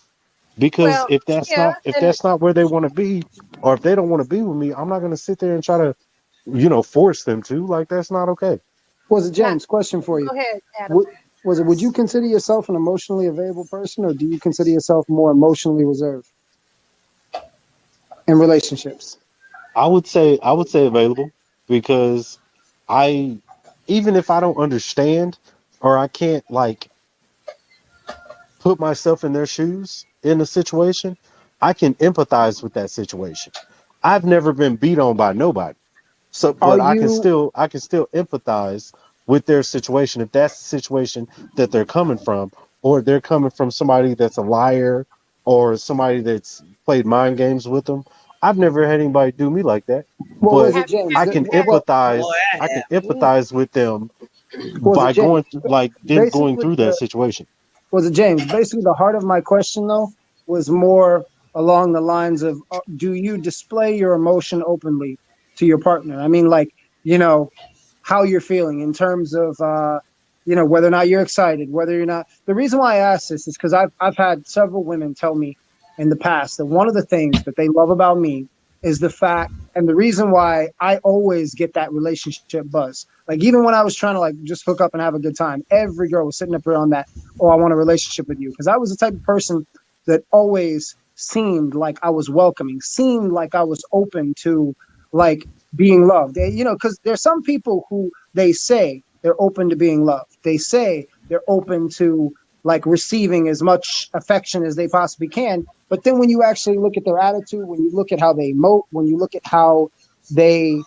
because
Well,
if that's
yeah,
not if
and
that's not where they want to be, or if they don't want to be with me, I'm not going to sit there and try to, force them to. Like, that's not okay.
Was it
not,
James? Question for you.
go ahead, Adam.
Would, was it? Would you consider yourself an emotionally available person, or do you consider yourself more emotionally reserved in relationships?
I would say available, because I even if I don't understand, or I can't like put myself in their shoes in a situation, I can empathize with that situation. I've never been beat on by nobody. So,
Are
but
you?
I can still empathize with their situation if that's the situation that they're coming from, or they're coming from somebody that's a liar, or somebody that's played mind games with them. I've never had anybody do me like that,
What was
but
it,
Have
James?
I can
have
Well,
boy,
empathize.
I
I can
have. Ooh.
empathize with them
was it
by
James?
going through, like them going
Basically,
through that situation.
was it James? Basically, the heart of my question, though, was more along the lines of, do you display your emotion openly to your partner? I mean, like, you know, how you're feeling in terms of, whether or not you're excited, whether you're not. The reason why I ask this is because I've had several women tell me in the past that one of the things that they love about me is the fact, and the reason why I always get that relationship buzz. Like even when I was trying to like just hook up and have a good time, every girl was sitting up there on that, oh, I want a relationship with you. Because I was the type of person that always seemed like I was welcoming, seemed like I was open to like being loved. Because there's some people who they say they're open to being loved. They say they're open to like receiving as much affection as they possibly can. But then when you actually look at their attitude, when you look at how they emote, when you look at how they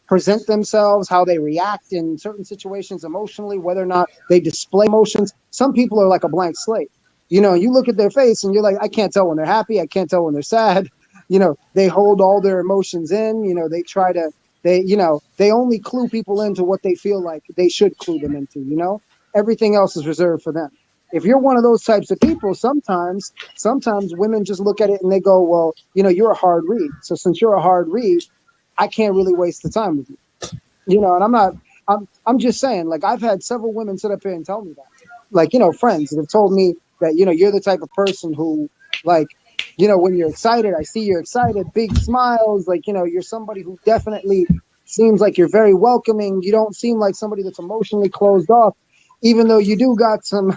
present themselves, how they react in certain situations emotionally, whether or not they display emotions. Some people are like a blank slate. You look at their face and you're like, I can't tell when they're happy. I can't tell when they're sad. They hold all their emotions in. They try to, they only clue people into what they feel like they should clue them into. everything else is reserved for them. If you're one of those types of people, sometimes women just look at it and they go, well, you're a hard read. So since you're a hard read, I can't really waste the time with you. And I'm just saying, like, I've had several women sit up here and tell me that. Like, friends that have told me that, you're the type of person who, like, when you're excited, I see you're excited, big smiles, like, you're somebody who definitely seems like you're very welcoming. You don't seem like somebody that's emotionally closed off, even though you do got some,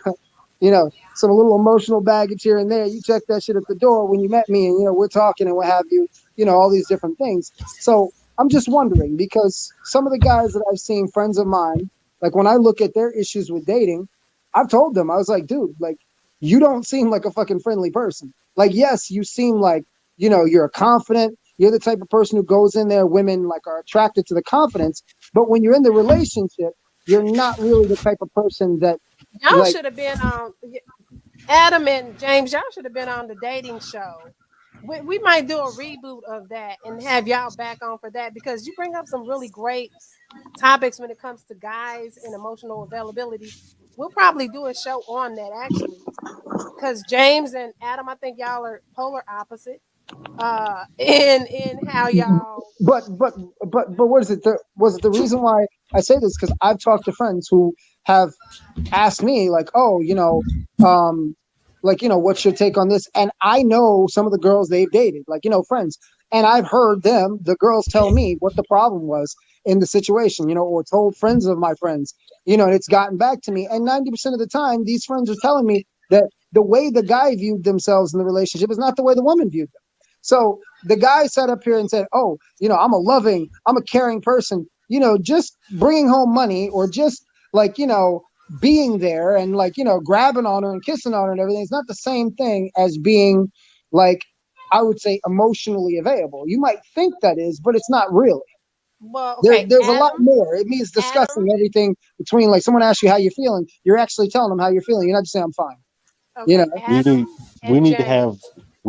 some little emotional baggage here and there. You check that shit at the door when you met me and, we're talking and what have you, all these different things. So I'm just wondering, because some of the guys that I've seen, friends of mine, like when I look at their issues with dating, I've told them, I was like, dude, like, you don't seem like a fucking friendly person. Like, yes, you seem like, you're confident. You're the type of person who goes in there. Women like are attracted to the confidence. But when you're in the relationship, you're not really the type of person that
Y'all
like,
should have been on Adam and James. Y'all should have been on the dating show. We might do a reboot of that and have y'all back on for that because you bring up some really great topics when it comes to guys and emotional availability. We'll probably do a show on that actually because James and Adam, I think y'all are polar opposite. In how y'all.
but what is it? Was it the reason why I say this? Because I've talked to friends who have asked me like, oh, like, what's your take on this? And I know some of the girls they've dated, like, friends, and I've heard the girls tell me what the problem was in the situation, or told friends of my friends, and it's gotten back to me. And 90% of the time, these friends are telling me that the way the guy viewed themselves in the relationship is not the way the woman viewed them. So the guy sat up here and said, oh, I'm a caring person, just bringing home money or just like, being there and like, grabbing on her and kissing on her and everything. It's not the same thing as being like, I would say emotionally available. You might think that is, but it's not really.
Well, okay,
There's a lot more. It means discussing
Adam.
everything between like someone asks you how you're feeling. You're actually telling them how you're feeling. You're not just saying I'm fine. You
Okay,
know,
We need
Adam
we
and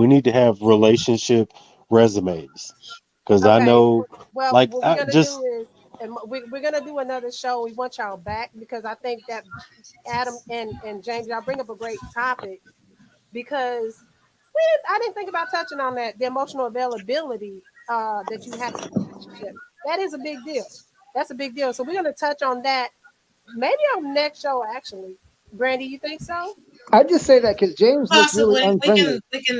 need to have
James.
relationship resumes because I
Okay.
know,
Well,
like,
what we're
I
gonna do
just
is, and we're gonna do another show. We want y'all back because I think that Adam and James, y'all bring up a great topic because I didn't think about touching on that the emotional availability that you have in a relationship. That is a big deal. That's a big deal. So we're gonna touch on that maybe on next show. Actually, Brandy, you think so?
I just say that because James looks really
Possibly,
unfriendly.
we can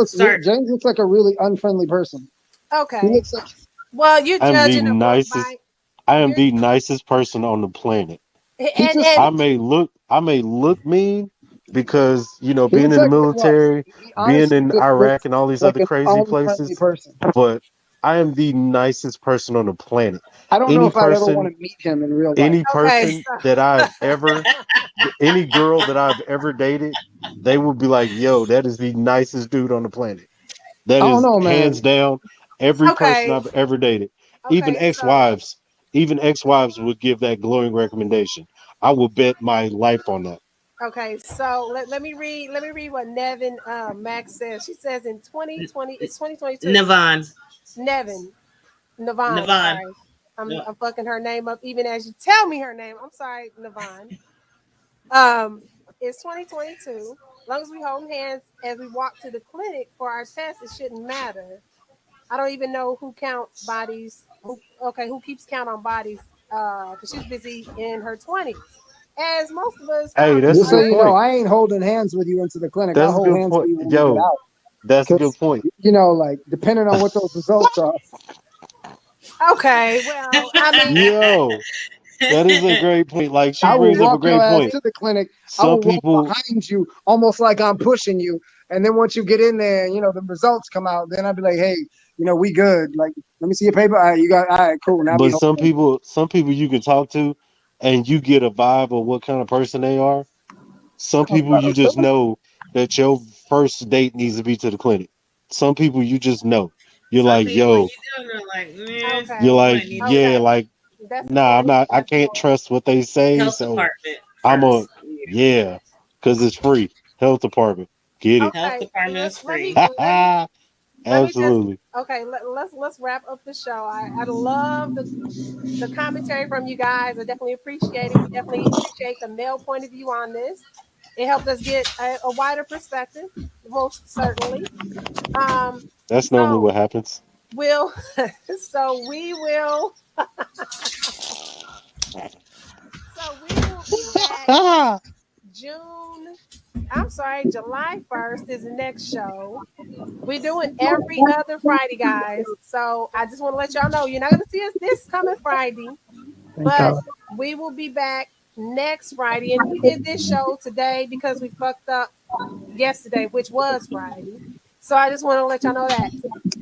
start.
James looks like a really unfriendly person. He
Okay.
looks like
Well, you're
I'm the
judging a book
nicest
by
I am
you're
the nicest person on the planet.
he just
I
and
may look mean because,
he
being
looks
in the
like what?
military,
He
being
honestly
in
just
Iraq
looks
and all these
like
other
an
crazy
unfriendly
places,
person.
but I am the nicest person on the planet.
I don't know
Any
if I'd ever want
person,
to meet him in real life.
any
okay.
person
So
that I've ever any girl that I've ever dated, they would be like, "Yo, that is the nicest dude on the planet." That
I don't
is
know,
hands
man.
down every person
okay.
I've ever dated. Even
Okay. So
ex-wives, even ex-wives would give that glowing recommendation. I would bet my life on that.
okay. So let me read what Nevin Max says. She says in 2020 it's 2022.
Navon,
Nevin Navon.
Navon.
Sorry, I'm fucking her name up even as you tell me her name. I'm sorry, Navon. It's 2022. As long as we hold hands as we walk to the clinic for our test, it shouldn't matter. I don't even know who counts bodies. Who keeps count on bodies? Because she's busy in her 20s, as most of us
Hey,
probably
that's a
Just so
good
you
are.
know,
point.
I ain't holding hands with you into the clinic. I'll
That's a
hold
good
hands for
point.
you when we get
Yo,
out.
that's a good
Because,
point.
like, depending on what those results are,
Okay, well, I mean,
Yo, that is a great point. Like, she
I
at
will
brings
this
up a
walk your
great
ass
point.
point,
to the clinic. I
Some
will walk
people,
behind you almost like I'm pushing you. And then once you get in there, the results come out, then I'll be like, hey, we good. Like, let me see your paper. All right, you got, all right, cool. Now we
but
hold
some
hands.
people, some people you can talk to, and you get a vibe of what kind of person they are. Some people you just know that your first date needs to be to the clinic. Some people you just know. You're
Some
like,
people
yo,
you do are like, man,
you're
okay,
you
like,
might need to
yeah,
okay,
like,
that's a
nah, I'm
point.
not, I
That's a
can't
point.
trust what they say.
health
So
department
I'm a,
first. Yeah.
yeah, because it's free. Health department. Get it.
Health
Okay,
department
let,
is
let me
free.
let me let me just
Absolutely.
okay. Let's wrap up the show. I love the commentary from you guys. I definitely appreciate it. We definitely appreciate the male point of view on this. It helped us get a wider perspective, most certainly. Um,
That's normally
so
what happens.
we'll so we will we will be back June. I'm sorry, July 1st is the next show. We're doing every other Friday, guys. So I just want to let y'all know you're not going to see us this coming Friday,
Thank
but
God.
we will be back next Friday. And we did this show today because we fucked up yesterday, which was Friday. So I just want to let y'all know that.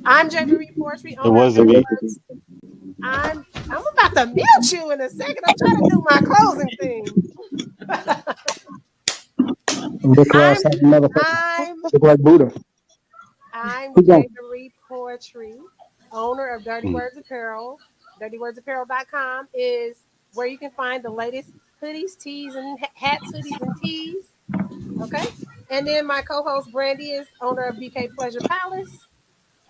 I'm J. Marie Poetry,
It
owner of
wasn't
Dirty
me.
Words. I'm about to mute you in a second. I'm trying to do my closing thing.
Look
I'm
ass like a motherfucker.
I'm
Look like Buddha.
I'm
Keep
J.
going.
Marie Poetry, owner of Dirty
Mm.
Words Apparel. DirtyWordsApparel.com is where you can find the latest hoodies, tees, and hats, hoodies, and tees. Okay. And then my co-host Brandy is owner of BK Pleasure Palace.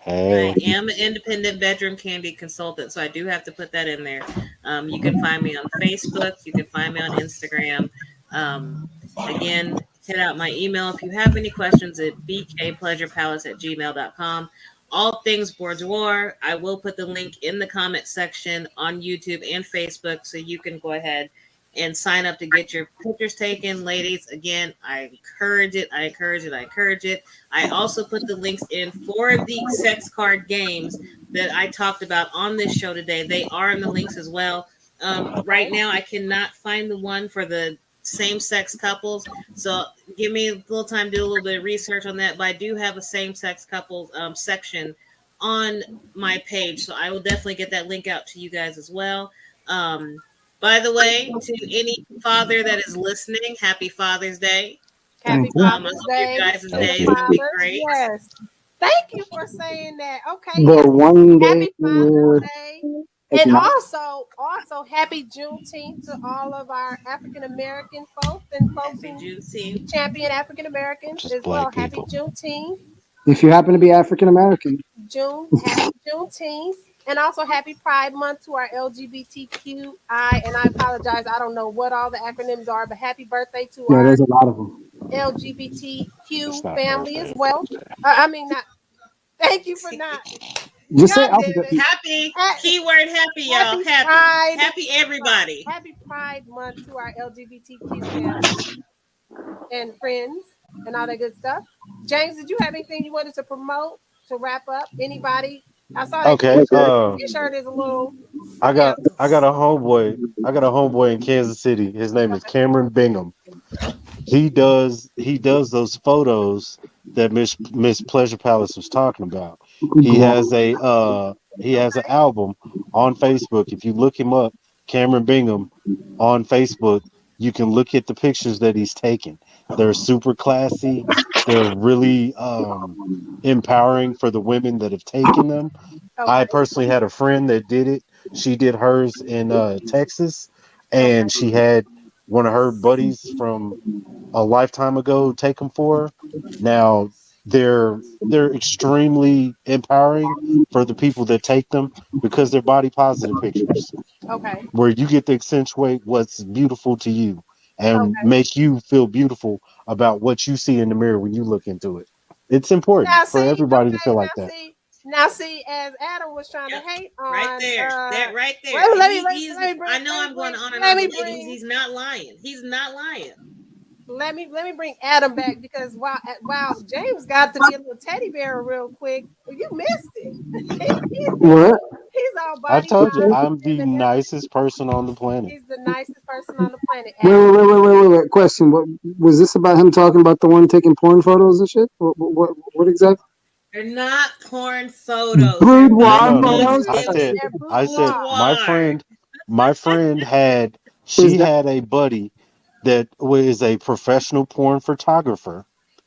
I
Hey,
am an independent bedroom candy consultant, so I do have to put that in there. You can find me on Facebook. You can find me on Instagram. Um, again, hit out my email if you have any questions at bkpleasurepalace@gmail.com. All things bourgeois. I will put the link in the comment section on YouTube and Facebook, so you can go ahead and sign up to get your pictures taken. Ladies, again, I encourage it. I encourage it. I encourage it. I also put the links in for the sex card games that I talked about on this show today. They are in the links as well. Right
Okay.
now, I cannot find the one for the same sex couples. So give me a little time to do a little bit of research on that. But I do have a same sex couples section on my page. So I will definitely get that link out to you guys as well. Um, by the way, to any father that is listening, happy Father's Day.
Thank
Happy
you.
I
Father's
hope your
Day
guys'
to
day
thank
the
is
you.
going to be
fathers.
great.
Yes. Thank you for saying that. Okay,
The
yes.
one day
Happy Father's
where
Day.
it's
And
not.
also happy Juneteenth to all of our African American folks and folks
Happy
who
Juneteenth.
champion African Americans
Just
as well.
black
Happy
people.
Juneteenth.
If you happen to be African American,
Happy Juneteenth. And also happy Pride Month to our LGBTQI. And I apologize, I don't know what all the acronyms are, but happy birthday to
yeah,
our
there's a lot of them.
It's
LGBTQ
not
family as
birthday.
well. I mean, not. Thank you for not.
Just say
God damn
alphabet
it.
people.
Happy,
Ha-
keyword happy, y'all.
Happy
Happy.
Pride.
Happy everybody.
Happy Pride Month to our LGBTQ family and friends and all that good stuff. James, did you have anything you wanted to promote to wrap up? Anybody? I saw that
Okay.
t-shirt. T-shirt is a little, yeah.
I got a homeboy. I got a homeboy in Kansas City. His name is Cameron Bingham. He does those photos that Miss Pleasure Palace was talking about. He has an
Okay.
album on Facebook. If you look him up, Cameron Bingham on Facebook, you can look at the pictures that he's taken. They're super classy. They're really empowering for the women that have taken them. I
Okay.
personally had a friend that did it. She did hers in Texas,
Okay.
and she had one of her buddies from a lifetime ago take them for her. Now they're extremely empowering for the people that take them because they're body positive pictures
Okay.
where you get to accentuate what's beautiful to you and
Okay.
make you feel beautiful about what you see in the mirror when you look into it. It's important
Now
for
see,
everybody to
okay,
feel like that.
now see, as Adam was trying to
Yep.
hate
Right
on
there. That right there.
well,
He's I know I'm going on and on, but ladies, he's not lying. He's not lying.
let me bring Adam back because while James got to be a little teddy bear real quick, you missed it.
What?
He's all
I've
body
told you I'm
positive
the
and everything.
nicest person on the planet.
He's the nicest person on the planet,
Wait,
Adam.
wait, wait, wait, wait, wait, wait. Question. What was this about? Him talking about the one taking porn photos and shit? What exactly?
They're not porn photos. They're
No,
Boudoir
no,
butt
no.
photos.
I
positive
said
They're
I said
boudoir.
boudoir.
my friend had
Is
she
that
had a buddy that was a professional porn photographer.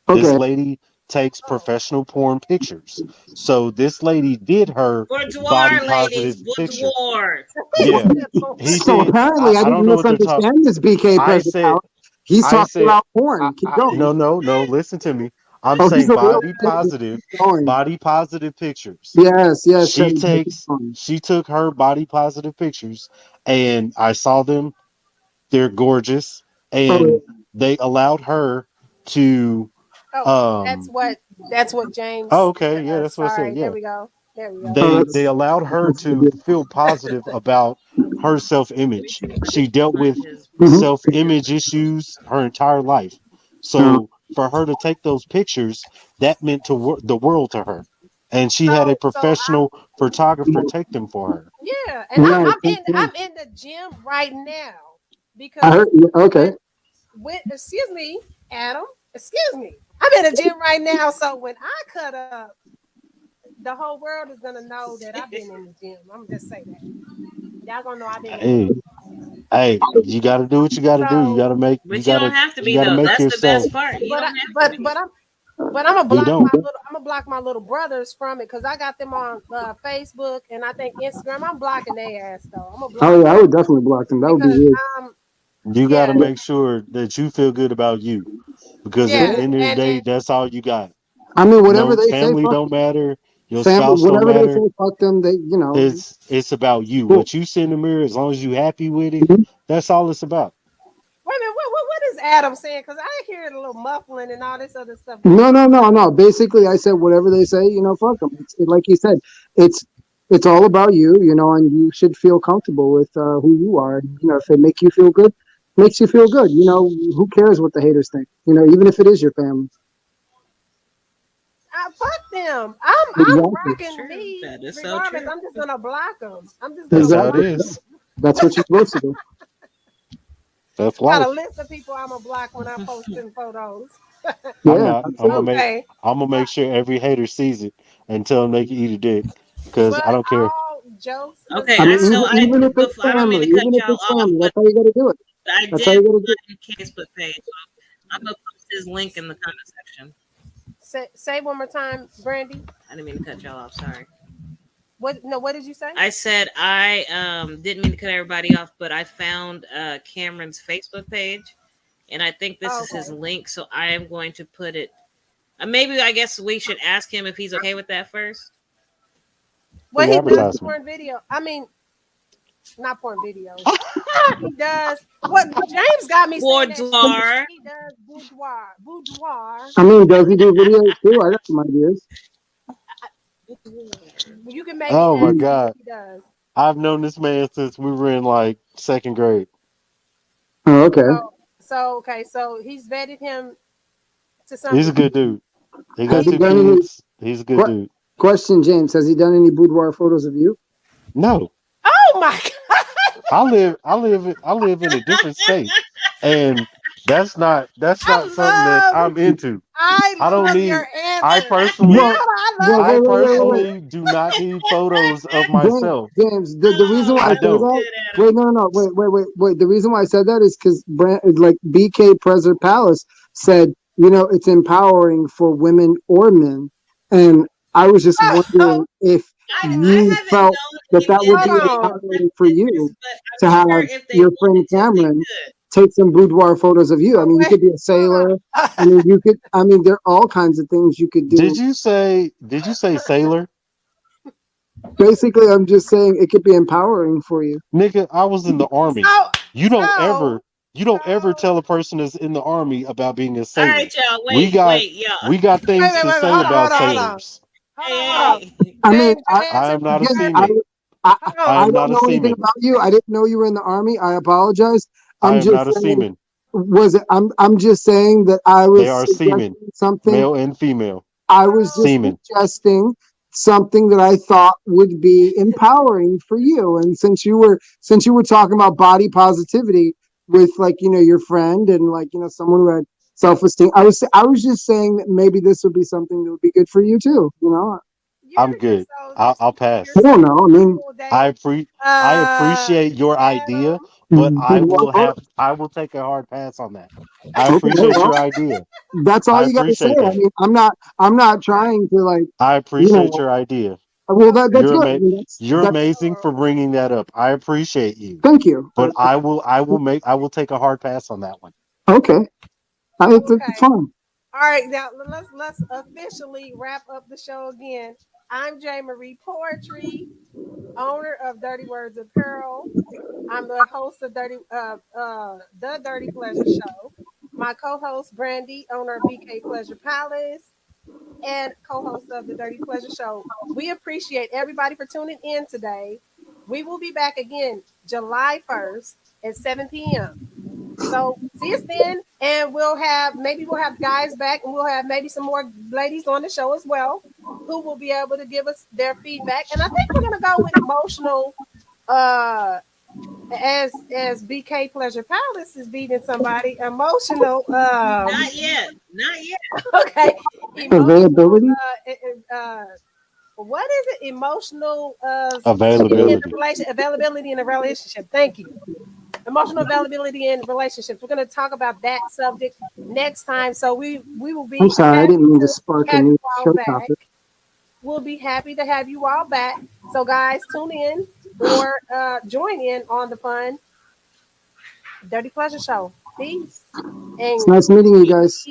This
okay?
lady takes
Oh,
professional porn pictures. So this lady did her body
Boudoir, ladies.
positive picture.
Boudoir.
he
Yeah,
said,
he
So
did.
apparently, I
I don't
didn't
know what they're talking.
misunderstand this BK
I
pleasure
said
power. He's
I
talking
said
about porn. Keep going.
no, no, no. Listen to me. I'm
Oh, he's
saying
a real activist. Keep going.
body positive pictures.
Yes, yes,
She
Teddy bear, keep
takes,
going.
she took her body positive pictures, and I saw them. They're gorgeous,
Oh,
and they allowed her to,
Oh, that's
um,
what that's what
oh,
James
okay, yeah,
says.
that's what I said.
Sorry. There
Yeah,
we go. There we go.
oh,
they allowed her
that's
to
good.
feel positive about her self
Let me
image.
see if I
She
can
dealt
find
with
his
Hmm.
self
pictures
image
that he posted.
issues her entire life.
Uh,
So for her to take those pictures, that meant the world to her, and she had a
So
professional photographer take them for her.
yeah, and
right. That's good.
I'm in the gym right now
I
because
heard. Yeah, okay.
when excuse me, Adam, excuse me, I'm in the gym right now. So when I cut up, the whole world is gonna know that I've been in the gym. I'm gonna just say that y'all gonna know I've been in the
Hey,
gym.
hey, you got to do what you got to do. You got
So,
to make
But you don't have to
you
be
got to
though.
make
That's the
yourself.
best part. You
but I,
don't have to be.
but I'm gonna
You don't.
block my little brothers from it because I got them on Facebook and I think Instagram. I'm blocking their ass though. I'm gonna block
Oh yeah,
them
I would definitely block them. That would be
because
weird.
You got to
yeah,
make sure that you feel good about you, because at
yeah,
the end of the day,
and
that's all you got.
I mean, whatever
No,
they say,
family
fuck
don't matter. Your
family.
spouse don't
Whatever they
matter.
say, fuck them. They,
It's about you.
cool.
What you see in the mirror, as long as you happy with it, that's all it's about.
wait a minute, what is Adam saying? Because I hear a little muffling and all this other stuff going
No,
on.
no, no, no. Basically, I said whatever they say, fuck them. Like you said, it's it's all about you, and you should feel comfortable with who you are. And, if it make you feel good, makes you feel good. Who cares what the haters think? Even if it is your family.
Fuck them. I'm
Exactly.
rocking
True.
me
That is so
regardless.
true.
I'm just gonna block them. I'm just gonna
That's how it
block.
Exactly.
is.
That's what you're supposed to do.
That's
Got a
life.
list of people I'm gonna block when I post them photos.
I'm
Yeah,
not.
absolutely.
Okay,
I'm gonna make sure every hater sees it and tell them they can eat a dick, because I
but
don't care.
all jokes
Okay,
I mean,
aside,
even if it's
before I don't mean
family,
to cut
even if
y'all
it's
off,
family,
but
that's how you got to do it.
I
That's how
did
you got to do it.
find his Facebook page. So I'm gonna post his link in the comment section.
say one more time, Brandy.
I didn't mean to cut y'all off. Sorry.
What? No, what did you say?
I said I didn't mean to cut everybody off, but I found Cameron's Facebook page, and I think this
Oh,
is his
okay.
link. So I am going to put it. Maybe I guess we should ask him if he's okay with that first.
Well,
Free
he does
advertisement.
porn video. I mean, not porn videos. He does. What James got me saying that shit.
Boudoir.
He does boudoir.
I mean, does he do videos too? I got some ideas.
You can maybe
Oh my
ask him if
god,
he does.
I've known this man since we were in like second grade.
Oh, okay.
Okay, so he's vetted him to some
He's a good
degree.
dude. He
Oh,
Has
got
he
he
two
done
vetted.
any
kids. He's a good dude.
question, James? Has he done any boudoir photos of you?
No,
Oh my god!
I live in a different state, and that's not something that
I love,
I'm into. I don't need.
your
I
answer.
personally,
Well,
I
well,
love
I
wait.
personally do not need photos of
James,
myself.
James, the reason why
Oh,
I
I
say
don't.
that's
that,
good, Adam.
wait, no, no, no, wait. The reason why I said that is because like BK Preser Palace said, it's empowering for women or men, and I was just
it.
wondering if
I
you
haven't
felt
known
that
any
that would
Hold
be
on.
individual
empowering for
pictures,
you
but
to
I'm
have
sure if they
your friend
wanted to, they
Cameron
could.
take some boudoir photos of you. I
So
mean, you
wait,
could be a
hold
sailor.
on.
I mean, there are all kinds of things you could do.
Did you say sailor?
Basically, I'm just saying it could be empowering for you.
Nigga, I was in the army.
so
You don't ever you don't ever
so
tell a person that's in the army about being a
All
sailor.
right, y'all.
We got
Y'all.
we got things to say about
hold on.
sailors.
Hold on, hold on.
Hey, hey.
I mean,
James, your
I
answer.
am not a
again,
seaman.
I,
Hold
I
on.
I
am
don't
not a
know anything
seaman.
about you. I didn't know you were in the army. I apologize.
I
I'm
am
just
not a
saying,
seaman.
I'm just saying that I
They
was
are seamen,
suggesting something.
male and female.
I was just
So
Seamen.
suggesting something that I thought would be empowering for you. And since you were talking about body positivity with like, your friend and like, someone who had self-esteem, I was just saying that maybe this would be something that would be good for you too.
yeah,
I'm good. I'll
you're
pass.
I don't
saying
know. I mean,
people
I
that
appre- I appreciate your idea,
Adam.
but
boudoir photo.
I will take a hard pass on that. I
Okay,
appreciate
well,
your idea.
that's all
I
you got to say.
appreciate
I
that.
mean, I'm not trying to like,
I
you
appreciate
know,
your idea.
well, that's
You're
good. I
ama-
mean,
you're
that's,
amazing for bringing that up. I appreciate you.
thank you.
But I will take a hard pass on that one.
Okay. It's
Okay,
fine.
All right, now let's officially wrap up the show again. I'm J. Marie Poetry, owner of Dirty Words Apparel. I'm the host of the Dirty Pleasure Show. My co-host Brandy, owner of BK Pleasure Palace, and co-host of the Dirty Pleasure Show. We appreciate everybody for tuning in today. We will be back again July 1st at 7 p.m. So see us then, and we'll have guys back, and we'll have maybe some more ladies on the show as well, who will be able to give us their feedback. And I think we're gonna go with emotional, as BK Pleasure Palace is beating somebody emotional.
Not yet. Not yet.
Okay, emotional.
Availability.
What is it? Emotional shit in the
Availability.
relation availability in a relationship. Thank you. Emotional availability in relationships. We're going to talk about that subject next time. So we will
I'm
be
sorry, I
happy
didn't mean to
to
spark a
have you
new
all
show
back.
topic.
We'll be happy to have you all back. So guys, tune in or join in on the fun Dirty Pleasure Show. Peace
It's
and
nice meeting you guys.